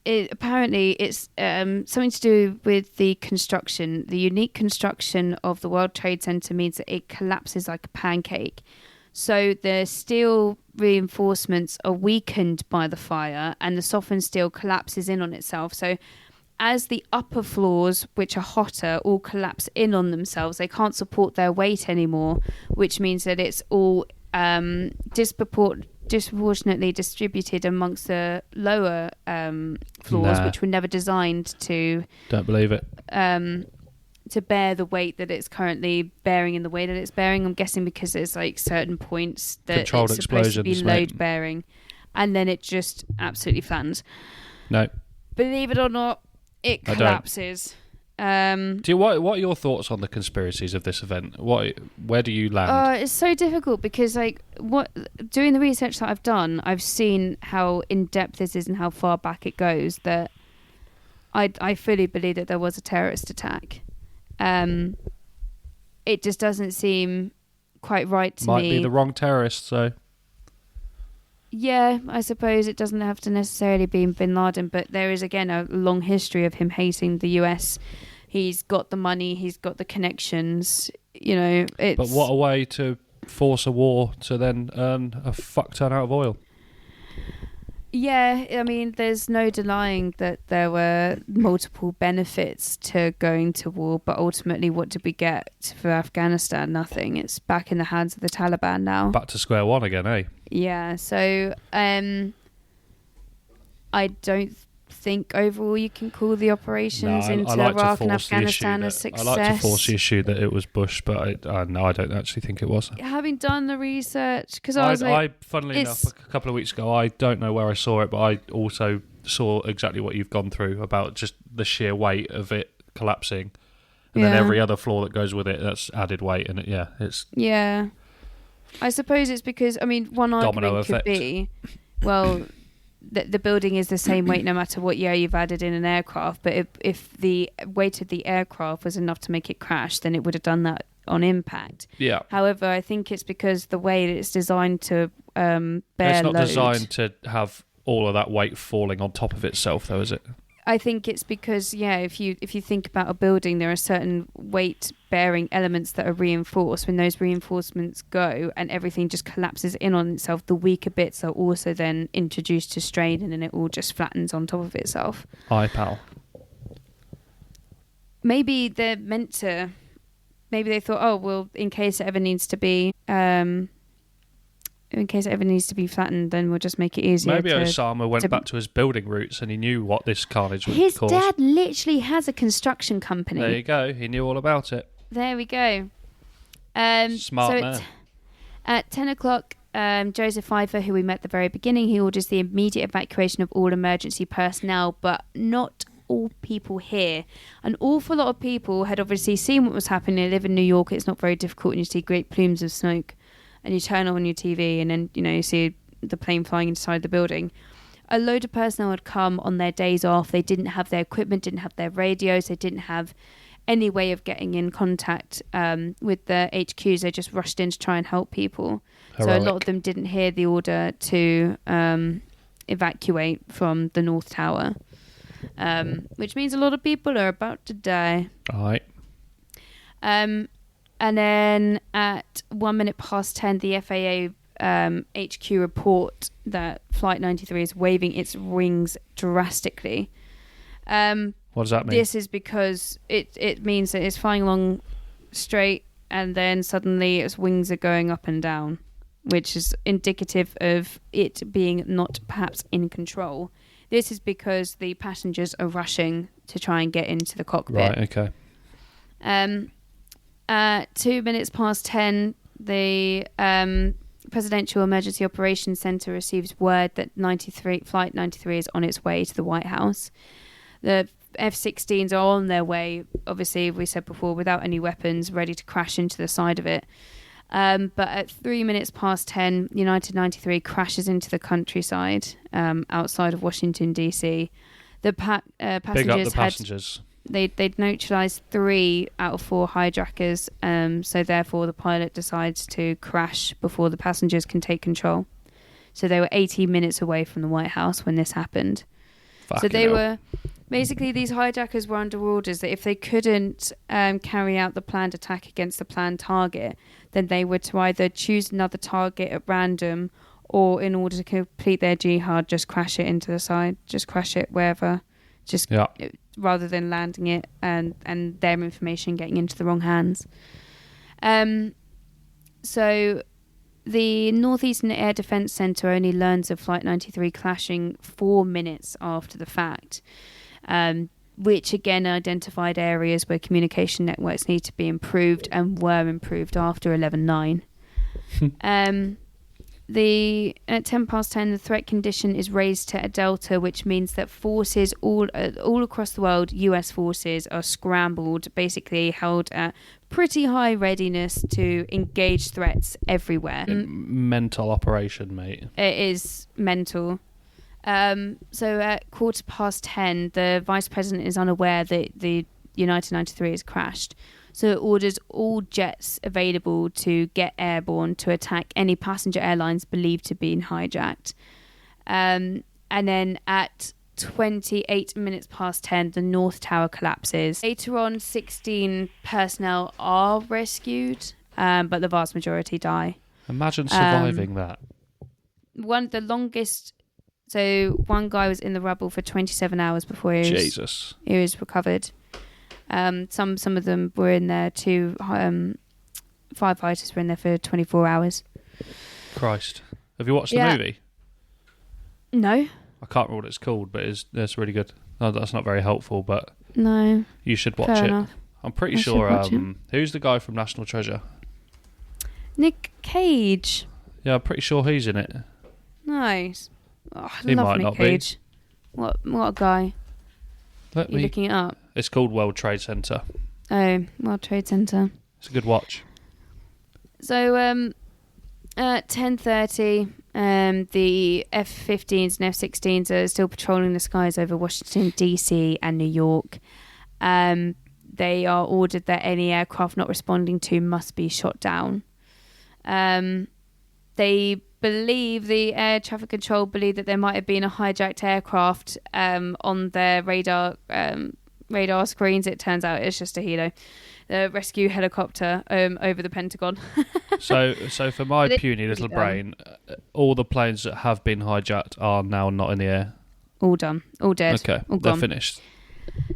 apparently it's something to do with the construction. The unique construction of the World Trade Center means that it collapses like a pancake. So the steel reinforcements are weakened by the fire, and the softened steel collapses in on itself. So as the upper floors, which are hotter, all collapse in on themselves, they can't support their weight anymore, which means that it's all disproportionately distributed amongst the lower floors, which were never designed to... Don't believe it. To bear the weight that it's currently bearing in the way that it's bearing. I'm guessing because there's like certain points that Controlled it's supposed to be load mate. bearing, and then it just absolutely flans. No. Believe it or not, it collapses. What are your thoughts on the conspiracies of this event? Where do you land? It's so difficult because doing the research that I've done, I've seen how in depth this is and how far back it goes. That I fully believe that there was a terrorist attack. It just doesn't seem quite right to me. Might be the wrong terrorist, so... Yeah, I suppose it doesn't have to necessarily be Bin Laden, but there is, again, a long history of him hating the US. He's got the money, he's got the connections, you know. But what a way to force a war to then earn a fuck ton out of oil. Yeah, I mean, there's no denying that there were multiple benefits to going to war, but ultimately, what did we get for Afghanistan? Nothing. It's back in the hands of the Taliban now. Back to square one again, eh? Yeah, so I don't think overall you can call the operations into Iraq and Afghanistan a success. I like to force the issue that it was Bush, but I don't actually think it was. Having done the research, because funnily enough, a couple of weeks ago, I don't know where I saw it, but I also saw exactly what you've gone through about just the sheer weight of it collapsing, and then every other flaw that goes with it, that's added weight, and it's... Yeah. I suppose it's because, I mean, one argument could be, well... The building is the same weight no matter what year you've added in an aircraft, but if the weight of the aircraft was enough to make it crash, then it would have done that on impact. Yeah. However, I think it's because the way that it's designed to bear load. It's not designed to have all of that weight falling on top of itself, though, is it? I think it's because, if you think about a building, there are certain weight-bearing elements that are reinforced. When those reinforcements go and everything just collapses in on itself, the weaker bits are also then introduced to strain, and then it all just flattens on top of itself. Aye, pal. Maybe they're meant to... Maybe they thought, oh, well, in case it ever needs to be... flattened, then we'll just make it easier. Maybe Osama went back to his building roots and he knew what this carnage would cause. His cause. dad literally has a construction company. There you go. He knew all about it. There we go. Smart man. At 10 o'clock, Joseph Pfeiffer, who we met at the very beginning, he orders the immediate evacuation of all emergency personnel, but not all people here. An awful lot of people had obviously seen what was happening. They live in New York. It's not very difficult, and you see great plumes of smoke. And you turn on your TV and then, you see the plane flying inside the building. A load of personnel had come on their days off. They didn't have their equipment, didn't have their radios. They didn't have any way of getting in contact with the HQs. They just rushed in to try and help people. Heroic. So a lot of them didn't hear the order to evacuate from the North Tower, which means a lot of people are about to die. All right. And then at 1:10, the FAA HQ report that Flight 93 is waving its wings drastically. What does that mean? This is because it means that it's flying along straight and then suddenly its wings are going up and down, which is indicative of it being not perhaps in control. This is because the passengers are rushing to try and get into the cockpit. Right, okay. 10:02, the Presidential Emergency Operations Center receives word that Flight 93 is on its way to the White House. The F-16s are on their way, obviously, we said before, without any weapons, ready to crash into the side of it. But at 10:03, United 93 crashes into the countryside outside of Washington, D.C. The passengers Big up the passengers. They'd neutralised 3 out of 4 hijackers, so therefore the pilot decides to crash before the passengers can take control. So they were 18 minutes away from the White House when this happened. So they were... Basically, these hijackers were under orders that if they couldn't carry out the planned attack against the planned target, then they were to either choose another target at random, or in order to complete their jihad, just crash it into the side, just crash it wherever, rather than landing it and their information getting into the wrong hands. So the Northeastern Air Defence Centre only learns of Flight 93 crashing 4 minutes after the fact, which again identified areas where communication networks need to be improved and were improved after 11/9. At 10:10, the threat condition is raised to a delta, which means that forces all across the world, US forces, are scrambled, basically held at pretty high readiness to engage threats everywhere. Mental operation, mate. It is mental. So at 10:15, the vice president is unaware that the United 93 has crashed. So it orders all jets available to get airborne to attack any passenger airlines believed to be hijacked. And then at 10:28, the North Tower collapses. Later on, 16 personnel are rescued, but the vast majority die. Imagine surviving that. One guy was in the rubble for 27 hours before he was recovered. Some of them were in there too. Firefighters were in there for 24 hours. Christ. Have you watched the movie? No. I can't remember what it's called, but it's really good. No, that's not very helpful, but no, you should watch it. Enough. I'm pretty sure. Who's the guy from National Treasure? Nick Cage. Yeah, I'm pretty sure he's in it. Nice. Oh, I he love might Nick not Cage. Be. What a guy. You're looking it up. It's called World Trade Center. Oh, World Trade Center. It's a good watch. So, at 10:30, the F-15s and F-16s are still patrolling the skies over Washington, D.C. and New York. They are ordered that any aircraft not responding to must be shot down. They believe, the air traffic control believe, that there might have been a hijacked aircraft on their radar screens. It turns out it's just a helo, the rescue helicopter over the Pentagon. So for my puny little brain, all the planes that have been hijacked are now not in the air. All done, all dead. Okay, all they're gone. finished.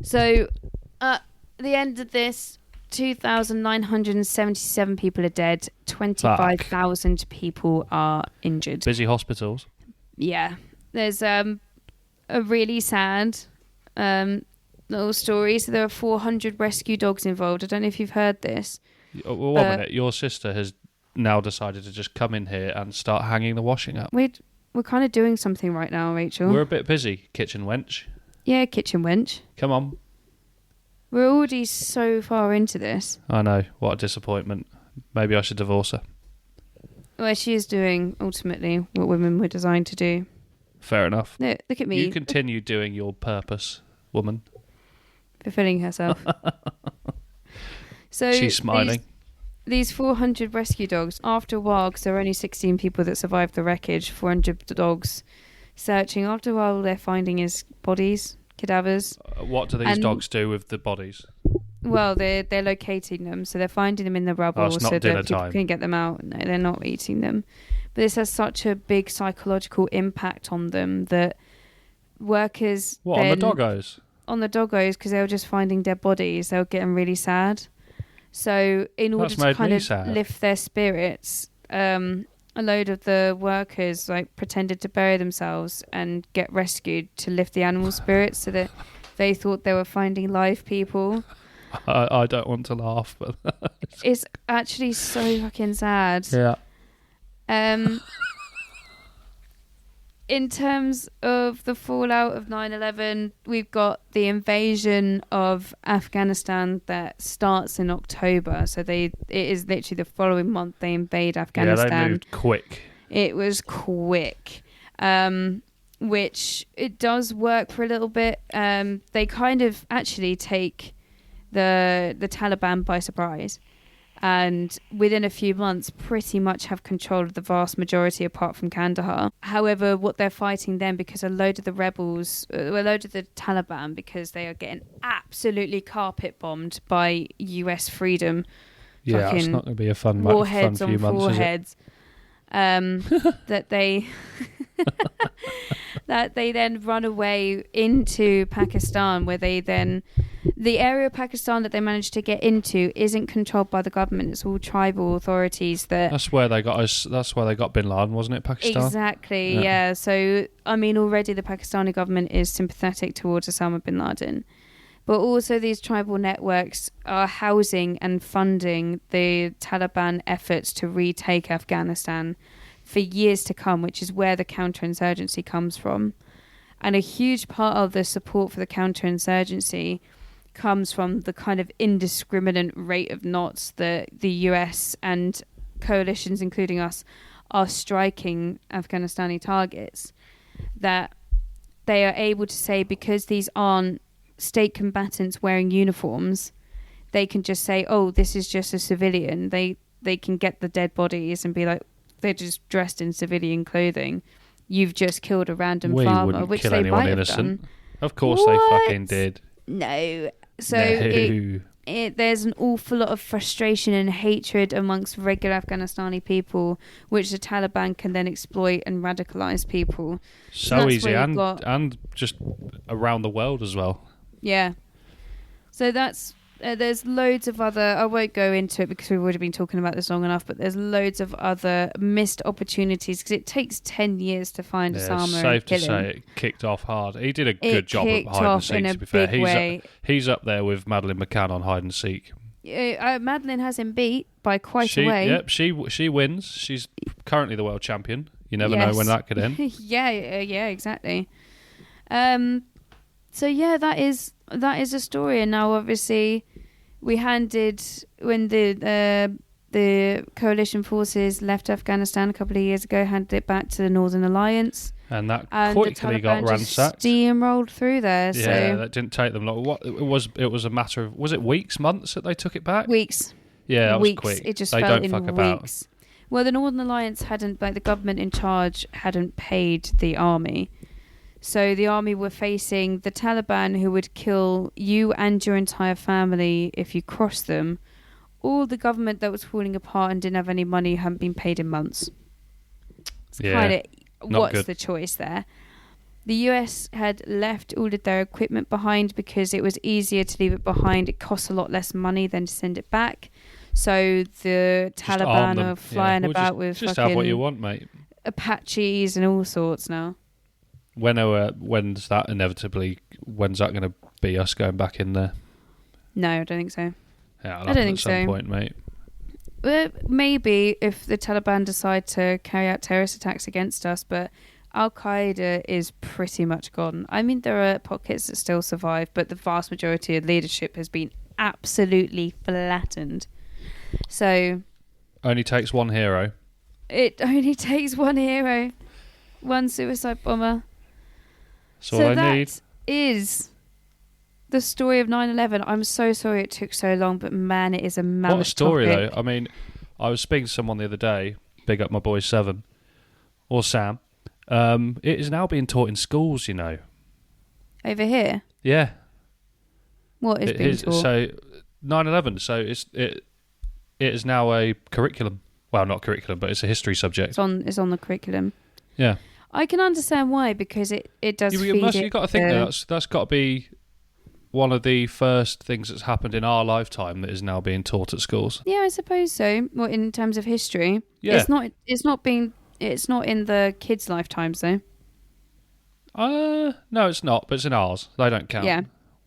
So at the end of this, 2,977 people are dead. 25,000 people are injured. Busy hospitals. Yeah, there's a really sad little story. So there are 400 rescue dogs involved. I don't know if you've heard this. Well, 1 minute. Your sister has now decided to just come in here and start hanging the washing up. We're kind of doing something right now, Rachel. We're a bit busy, kitchen wench. Yeah, kitchen wench. Come on. We're already so far into this. I know. What a disappointment. Maybe I should divorce her. Well, she is doing, ultimately, what women were designed to do. Fair enough. No, look at me. You continue doing your purpose, woman. Fulfilling herself. So she's smiling. These 400 rescue dogs, after a while, because there are only 16 people that survived the wreckage, 400 dogs searching. After a while, they're finding his bodies, cadavers. What do these dogs do with the bodies? Well, they're locating them, so they're finding them in the rubble so that people can get them out. No, they're not eating them. But this has such a big psychological impact on them that workers... What, on the doggos? On the doggos, because they were just finding dead bodies. They were getting really sad. So in order to kind of lift their spirits, a load of the workers pretended to bury themselves and get rescued to lift the animal spirits, so that they thought they were finding live people. I don't want to laugh, but it's actually so fucking sad. Yeah. In terms of the fallout of 9/11, we've got the invasion of Afghanistan that starts in October. So it is literally the following month they invade Afghanistan. Yeah, they moved quick. It was quick, which it does work for a little bit. They kind of actually take the Taliban by surprise, and within a few months pretty much have control of the vast majority apart from Kandahar. However, what they're fighting then, because a load of the Taliban, because they are getting absolutely carpet bombed by US freedom. Yeah, it's not going to be a fun warheads few on months, foreheads. That they that they then run away into Pakistan, where the area of Pakistan that they managed to get into isn't controlled by the government. It's all tribal authorities. That's where they got Bin Laden, wasn't it? Pakistan. Exactly. Yeah. So already the Pakistani government is sympathetic towards Osama bin Laden, but also these tribal networks are housing and funding the Taliban efforts to retake Afghanistan for years to come, which is where the counterinsurgency comes from. And a huge part of the support for the counterinsurgency comes from the kind of indiscriminate rate of knots that the US and coalitions, including us, are striking Afghanistani targets. That they are able to say, because these aren't state combatants wearing uniforms, they can just say, oh, this is just a civilian. They can get the dead bodies and be like, they're just dressed in civilian clothing. You've just killed a random farmer, which kill they anyone might innocent. have done. Of course they fucking did. No. So No. there's an awful lot of frustration and hatred amongst regular Afghanistani people, which the Taliban can then exploit and radicalise people. So easy, and just around the world as well. Yeah. So that's there's loads of other. I won't go into it because we've already been talking about this long enough. But there's loads of other missed opportunities because it takes 10 years to find Osama and safe kill to him. say, it kicked off hard. He did a good job at hide and seek. To be fair, he's up there with Madeleine McCann on hide and seek. Madeleine has him beat by quite a way. Yep, she wins. She's currently the world champion. You never know when that could end. yeah, exactly. So yeah, that is a story, and now obviously we handed when the coalition forces left Afghanistan a couple of years ago, handed it back to the Northern Alliance, and that quickly got ransacked. Steamrolled through there. Yeah, so that didn't take them long. What it was a matter of, was it weeks, months that they took it back? Weeks. Yeah, that weeks. was quick. It just they fell don't in fuck weeks. About. Well, the Northern Alliance hadn't, like the government in charge hadn't paid the army. So the army were facing the Taliban, who would kill you and your entire family if you crossed them. Or the government that was falling apart and didn't have any money, hadn't been paid in months. It's kind of what's good. The choice there? The US had left all of their equipment behind because it was easier to leave it behind. It costs a lot less money than to send it back. So the Taliban are flying about with just fucking have what you want, mate. Apaches and all sorts now. When's that going to be us going back in there? No, I don't think so. Yeah, I don't think so. At some point, mate. Maybe if the Taliban decide to carry out terrorist attacks against us, but Al Qaeda is pretty much gone. I mean, there are pockets that still survive, but the vast majority of leadership has been absolutely flattened. So, only takes one hero. It only takes one hero, one suicide bomber. So that is the story of 9/11. I'm so sorry it took so long, but man, it is a mammoth What a story, topic. though. I mean, I was speaking to someone the other day, big up my boy Seven, or Sam. It is now being taught in schools, you know. Over here? Yeah. What is being taught? So, 9/11, so it is now a curriculum. Well, not curriculum, but it's a history subject. It's on the curriculum. Yeah. I can understand why, because it does feed it. You've got to think that's got to be one of the first things that's happened in our lifetime that is now being taught at schools. Yeah, I suppose so. Well, in terms of history, yeah. It's not in the kids' lifetimes though. No, it's not. But it's in ours. They don't count. Yeah,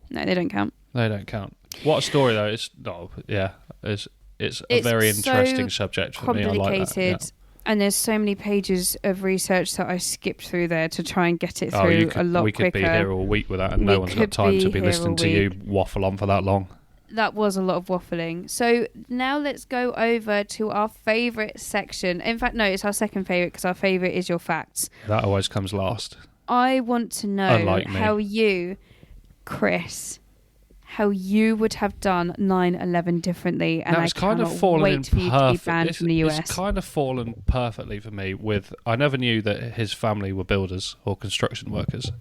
no, they don't count. They don't count. What a story though! It's a very interesting subject for me. I like that. Yeah. And there's so many pages of research that I skipped through there to try and get it through a lot quicker. We could be here all week with that, and no one's got time to be listening to you waffle on for that long. That was a lot of waffling. So now let's go over to our favourite section. In fact, no, it's our second favourite because our favourite is your facts. That always comes last. I want to know how you, Chris, how you would have done 9/11 differently, and I cannot wait for you to be banned from the US. It's kind of fallen perfectly for me. I never knew that his family were builders or construction workers.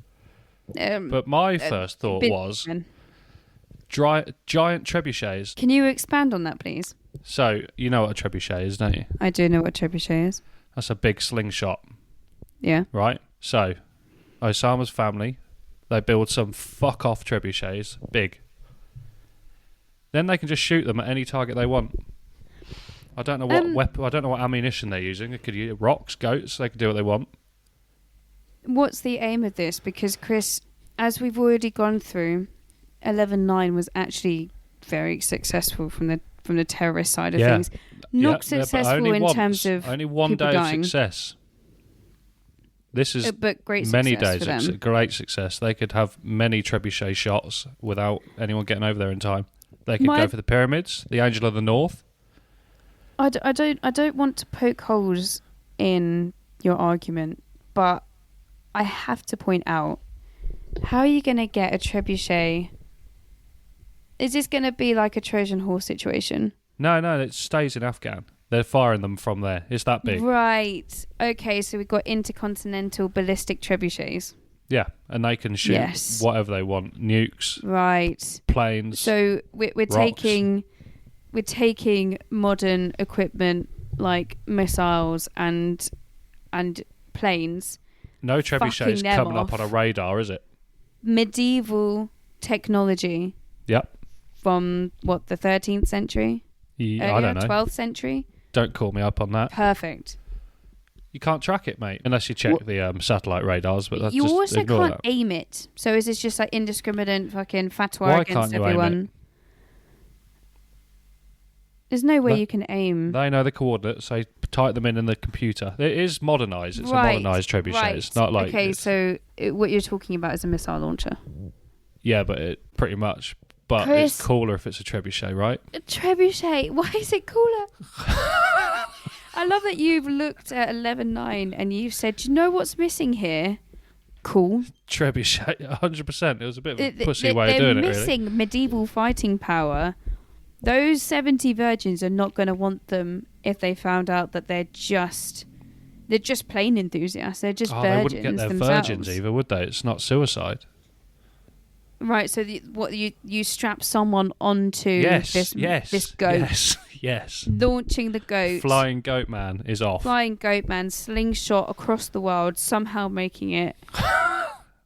But my first thought was giant trebuchets. Can you expand on that, please? So you know what a trebuchet is, don't you? I do know what a trebuchet is. That's a big slingshot. Yeah. Right. So Osama's family, they build some fuck off trebuchets, big. Then they can just shoot them at any target they want. I don't know what I don't know what ammunition they're using. They could use rocks, goats. They could do what they want. What's the aim of this? Because Chris, as we've already gone through, 11/9 was actually very successful from the terrorist side of things. Not successful in terms of only one day of success. This is but great many success days for them. of great success. They could have many trebuchet shots without anyone getting over there in time. They could go for the pyramids, the Angel of the North. I don't want to poke holes in your argument, but I have to point out How are you going to get a trebuchet? Is this going to be like a Trojan horse situation? No, it stays in Afghan. They're firing them from there. It's that big. Right. Okay, so we've got intercontinental ballistic trebuchets. Yeah, and they can shoot whatever they want. Nukes. Right. Planes. So we're taking modern equipment like missiles and planes. No trebuchet's coming up on a radar, is it? Medieval technology. Yep. From what, the 13th century? Yeah, I don't know. 12th century? Don't call me up on that. Perfect. You can't track it, mate, unless you check the satellite radars. But that's you just also ignore can't that. aim it. So is this just like indiscriminate fucking fatwa Why against can't you everyone? aim it? There's no way you can aim. They know the coordinates. They type them in the computer. It is modernised. It's a modernised trebuchet. Right. It's not like... Okay, so what you're talking about is a missile launcher. Yeah, but it pretty much... But Chris, it's cooler if it's a trebuchet, right? A trebuchet? Why is it cooler? I love that you've looked at 11.9 and you've said, do you know what's missing here? Cool. Trebuchet, 100%. It was a bit of a pussy way of doing it, really. They're missing medieval fighting power. Those 70 virgins are not going to want them if they found out that they're just plain enthusiasts. They're just virgins they wouldn't get their themselves. virgins either, would they? It's not suicide. Right, so you strap someone onto this goat. Yes. Launching the goat. Flying Goat Man is off. Flying Goat Man, slingshot across the world, somehow making it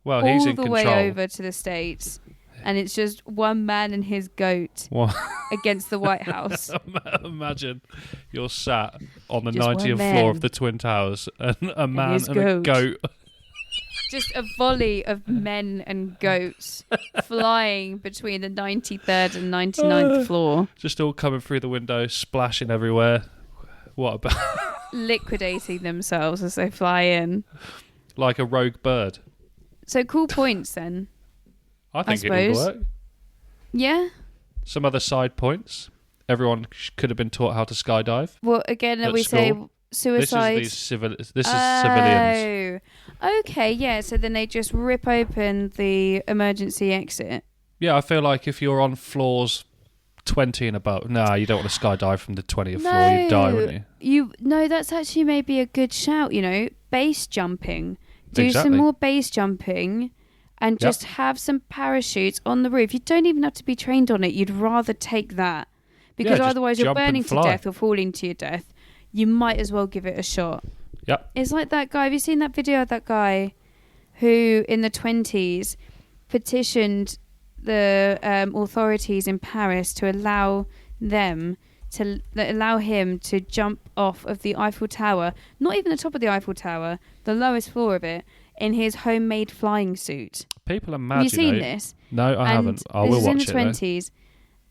well, he's in control. all the way over to the States. And it's just one man and his goat against the White House. Imagine you're sat on the Just 90th floor of the Twin Towers and a man and a goat. Just a volley of men and goats flying between the 93rd and 99th floor. Just all coming through the window, splashing everywhere. What about... liquidating themselves as they fly in. Like a rogue bird. So cool points then. I think it would work. Yeah. Some other side points. Everyone could have been taught how to skydive. Well, again, we say suicide. This is civilians. Okay, yeah. So then they just rip open the emergency exit. Yeah, I feel like if you're on floors 20 and above, you don't want to skydive from the 20th floor. You'd die, wouldn't you? No, that's actually maybe a good shout. Base jumping. Do Exactly. some more base jumping. And just have some parachutes on the roof. You don't even have to be trained on it. You'd rather take that. Because otherwise you're burning to death or falling to your death. You might as well give it a shot. Yep. It's like that guy. Have you seen that video of that guy who in the 20s petitioned the authorities in Paris to allow him to jump off of the Eiffel Tower, not even the top of the Eiffel Tower, the lowest floor of it, in his homemade flying suit. People are mad. Have you seen this? No, I haven't. I will watch it. This is in the 20s,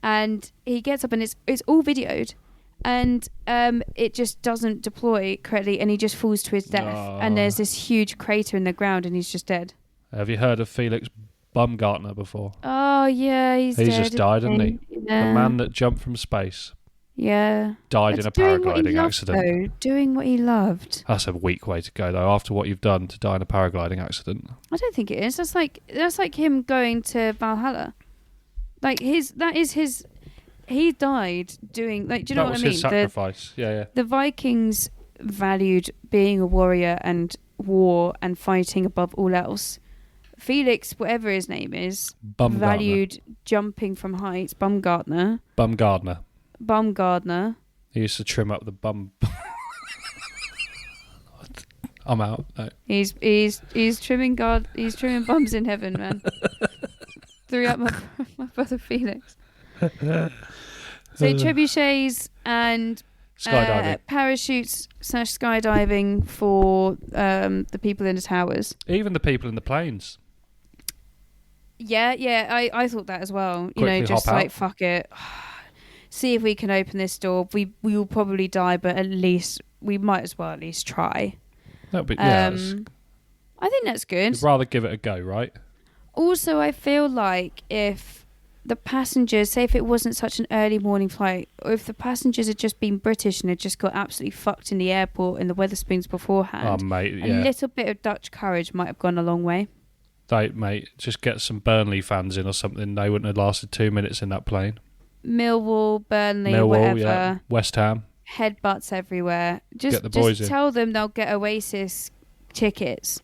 and he gets up and it's all videoed, and it just doesn't deploy correctly, and he just falls to his death. Oh. And there's this huge crater in the ground, and he's just dead. Have you heard of Felix Baumgartner before? Oh yeah, he's dead. Just died, hasn't he? Yeah. The man that jumped from space. Yeah. Died in a paragliding accident. Doing what he loved. That's a weak way to go, though. After what you've done to die in a paragliding accident. I don't think it is. That's like him going to Valhalla. Like he died doing, like, do you know what I mean? That was his sacrifice. Yeah. The Vikings valued being a warrior and war and fighting above all else. Felix, whatever his name is, valued jumping from heights. Baumgartner. He used to trim up the bum. I'm out. No. He's trimming bums in heaven, man. Threw up my brother Felix. So trebuchets and skydiving, parachutes / skydiving for the people in the towers. Even the people in the planes. Yeah. I thought that as well. Quickly just hop like out. fuck it. See if we can open this door. We will probably die, but at least we might as well at least try. No, but I think that's good. You'd rather give it a go, right? Also, I feel like if the passengers, say if it wasn't such an early morning flight, or if the passengers had just been British and had just got absolutely fucked in the airport in the Wetherspoons beforehand, Oh, mate, a little bit of Dutch courage might have gone a long way. Mate, just get some Burnley fans in or something. They wouldn't have lasted 2 minutes in that plane. Millwall, Burnley, whatever. Yeah. West Ham. Headbutts everywhere. Get the boys in. Tell them they'll get Oasis tickets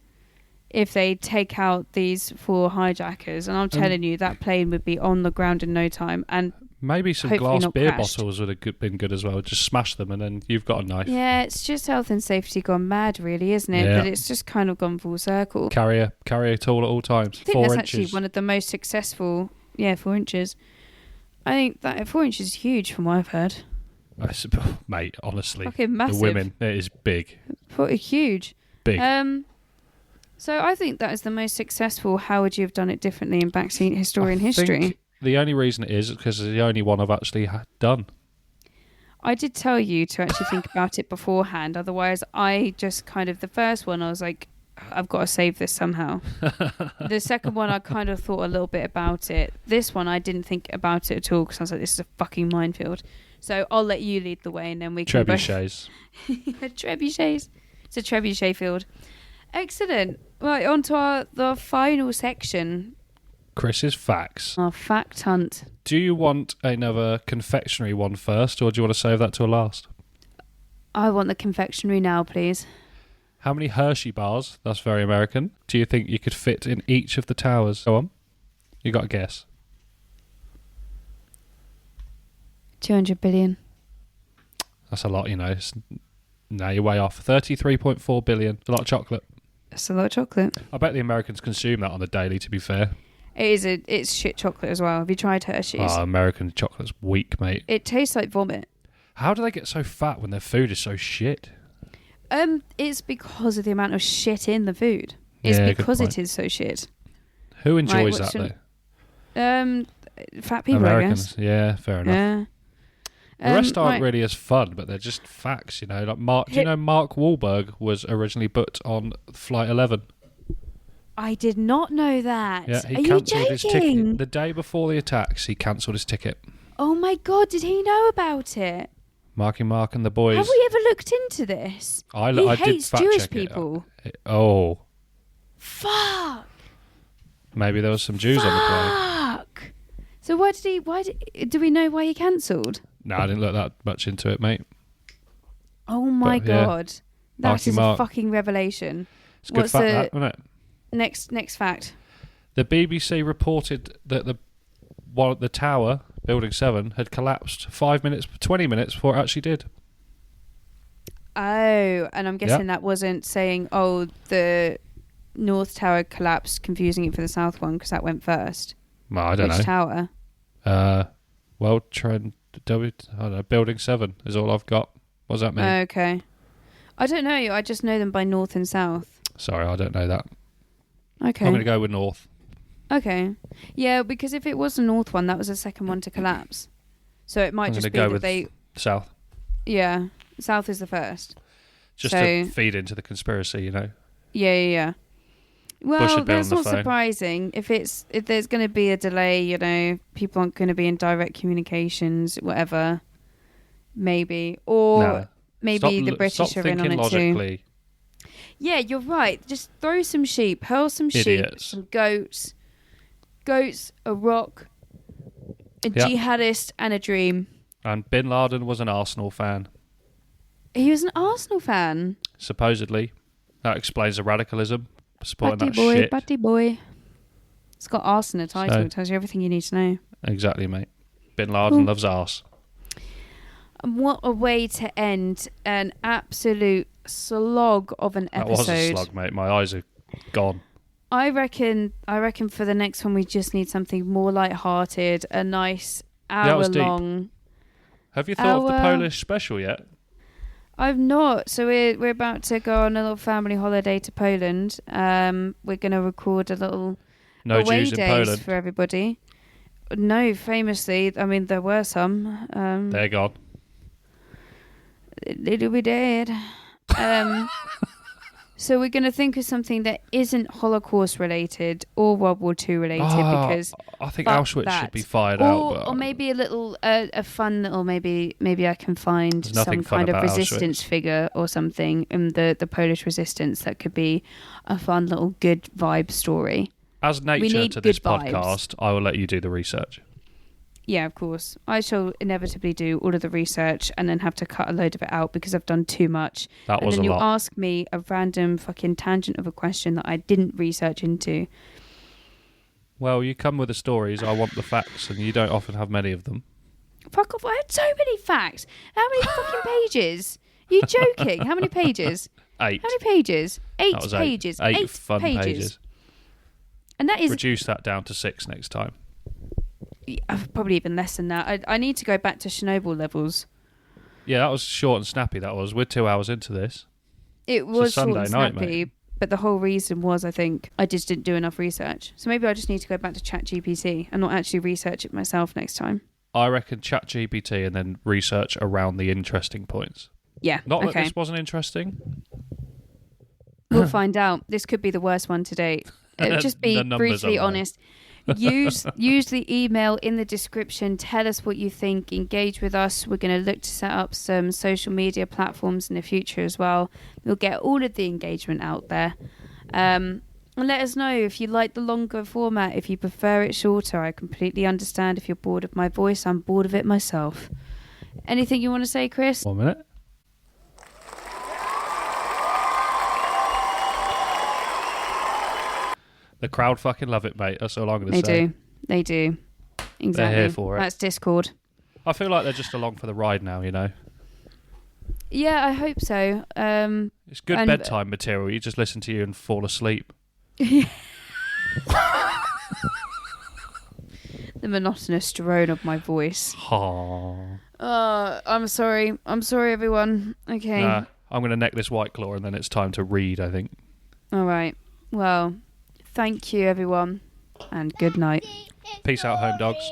if they take out these 4 hijackers. And I'm telling you, that plane would be on the ground in no time. And maybe some glass beer bottles would have been good as well. Just smash them and then you've got a knife. Yeah, it's just health and safety gone mad, really, isn't it? Yeah. But it's just kind of gone full circle. Carry a tool at all times. I think 4 that's inches. actually one of the most successful. Yeah, 4 inches. I think that 4 inches is huge from what I've heard. Mate, honestly, fucking massive. The women, it is big. Huge. Big. So I think that is the most successful. How would you have done it differently in Backseat Historian history? Think the only reason it is because it's the only one I've actually done. I did tell you to actually think about it beforehand. Otherwise, I just kind of, the first one, I was like, I've got to save this somehow. The second one, I kind of thought a little bit about it. This one, I didn't think about it at all because I was like, this is a fucking minefield. So I'll let you lead the way and then we can Trebuchets. Trebuchets. It's a trebuchet field. Excellent. Right, on to the final section. Chris's facts. Our fact hunt. Do you want another confectionery one first or do you want to save that till last? I want the confectionery now, please. How many Hershey bars, that's very American, do you think you could fit in each of the towers? Go on. You got a guess. 200 billion. That's a lot, Now you're way off. 33.4 billion. A lot of chocolate. That's a lot of chocolate. I bet the Americans consume that on the daily, to be fair. It's shit chocolate as well. Have you tried Hershey's? Oh, American chocolate's weak, mate. It tastes like vomit. How do they get so fat when their food is so shit? It's because of the amount of shit in the food. It's because it is so shit. Who enjoys that though? Fat people, Americans. I guess. Yeah, fair enough. Yeah. The rest aren't really as fun, but they're just facts, Like Mark, do you know Mark Wahlberg was originally booked on Flight 11? I did not know that. Yeah, he Are you cancelled his ticket joking? the day before the attacks. He cancelled his ticket. Oh my god! Did he know about it? Marky Mark and the boys. Have we ever looked into this? I He did hates fact Jewish check people. Oh, Fuck. maybe there was some Jews on the plane. Fuck. So do we know why he cancelled? No, I didn't look that much into it, mate. Oh my god. That Marky is Mark. a fucking revelation. It's a good What's fact, the that, isn't it? next fact? The BBC reported that the tower, Building 7, had collapsed 20 minutes before it actually did. Oh, and I'm guessing that wasn't saying, the North Tower collapsed, confusing it for the South one, because that went first. Well, I don't know. Which tower? World Trend, I don't know, Building 7 is all I've got. What does that mean? Okay. I don't know. I just know them by North and South. Sorry, I don't know that. Okay. I'm going to go with North. Okay. Yeah, because if it was the North one, that was the second one to collapse. So it might just be that they... South. Yeah. South is the first. Just to feed into the conspiracy, Yeah. Well, Bush had been that's on the not phone. surprising. If there's going to be a delay, people aren't going to be in direct communications, whatever. Maybe. Or maybe the British are in on it logically. too. Yeah, you're right. Just throw some sheep, hurl some Idiots. sheep, some goats, a rock, a jihadist, and a dream. And Bin Laden was an Arsenal fan. He was an Arsenal fan. Supposedly. That explains the radicalism. Supporting Batty that boy, shit. batty boy. It's got arse in the title. It tells you everything you need to know. Exactly, mate. Bin Laden loves arse. And what a way to end an absolute slog of an episode. That was a slog, mate. My eyes are gone. I reckon for the next one we just need something more light-hearted, a nice hour-long. Have you thought of the Polish special yet? I've not. So we're about to go on a little family holiday to Poland. We're going to record a little away Jews in days Poland. for everybody. No, famously, I mean there were some. They're gone. It'll be dead. So we're going to think of something that isn't Holocaust related or World War II related because I think Auschwitz should be fired out. Or maybe a little, a fun little, maybe I can find some kind of resistance figure or something in the Polish resistance that could be a fun little good vibe story. As nature to this podcast, I will let you do the research. Yeah, of course. I shall inevitably do all of the research and then have to cut a load of it out because I've done too much. That was a lot. And then you'll ask me a random fucking tangent of a question that I didn't research into. Well, you come with the stories, I want the facts, and you don't often have many of them. Fuck off, I had so many facts. How many fucking pages? You joking? How many pages? 8. How many pages? 8 pages. 8 fun pages. And that is... Reduce that down to 6 next time. Probably even less than that. I need to go back to Chernobyl levels. Yeah, that was short and snappy, that was. We're 2 hours into this. It was short and Sunday night, snappy, mate. but the whole reason was, I think, I just didn't do enough research. So maybe I just need to go back to ChatGPT and not actually research it myself next time. I reckon ChatGPT and then research around the interesting points. Yeah, Not okay. that this wasn't interesting. We'll find out. This could be the worst one to date. Just be brutally honest. Use the email in the description. Tell us what you think. Engage with us. We're going to look to set up some social media platforms in the future as well. We'll get all of the engagement out there. And let us know if you like the longer format, if you prefer it shorter. I completely understand if you're bored of my voice. I'm bored of it myself. Anything you want to say, Chris? 1 minute. The crowd fucking love it, mate. That's all I'm going to say. They do. Exactly. They're here for it. That's Discord. I feel like they're just along for the ride now, you know. Yeah, I hope so. It's good bedtime material. You just listen to you and fall asleep. The monotonous drone of my voice. I'm sorry. I'm sorry, everyone. Okay. Nah, I'm going to neck this White Claw and then it's time to read, I think. All right. Well, thank you, everyone, and good night. Peace out, home dogs.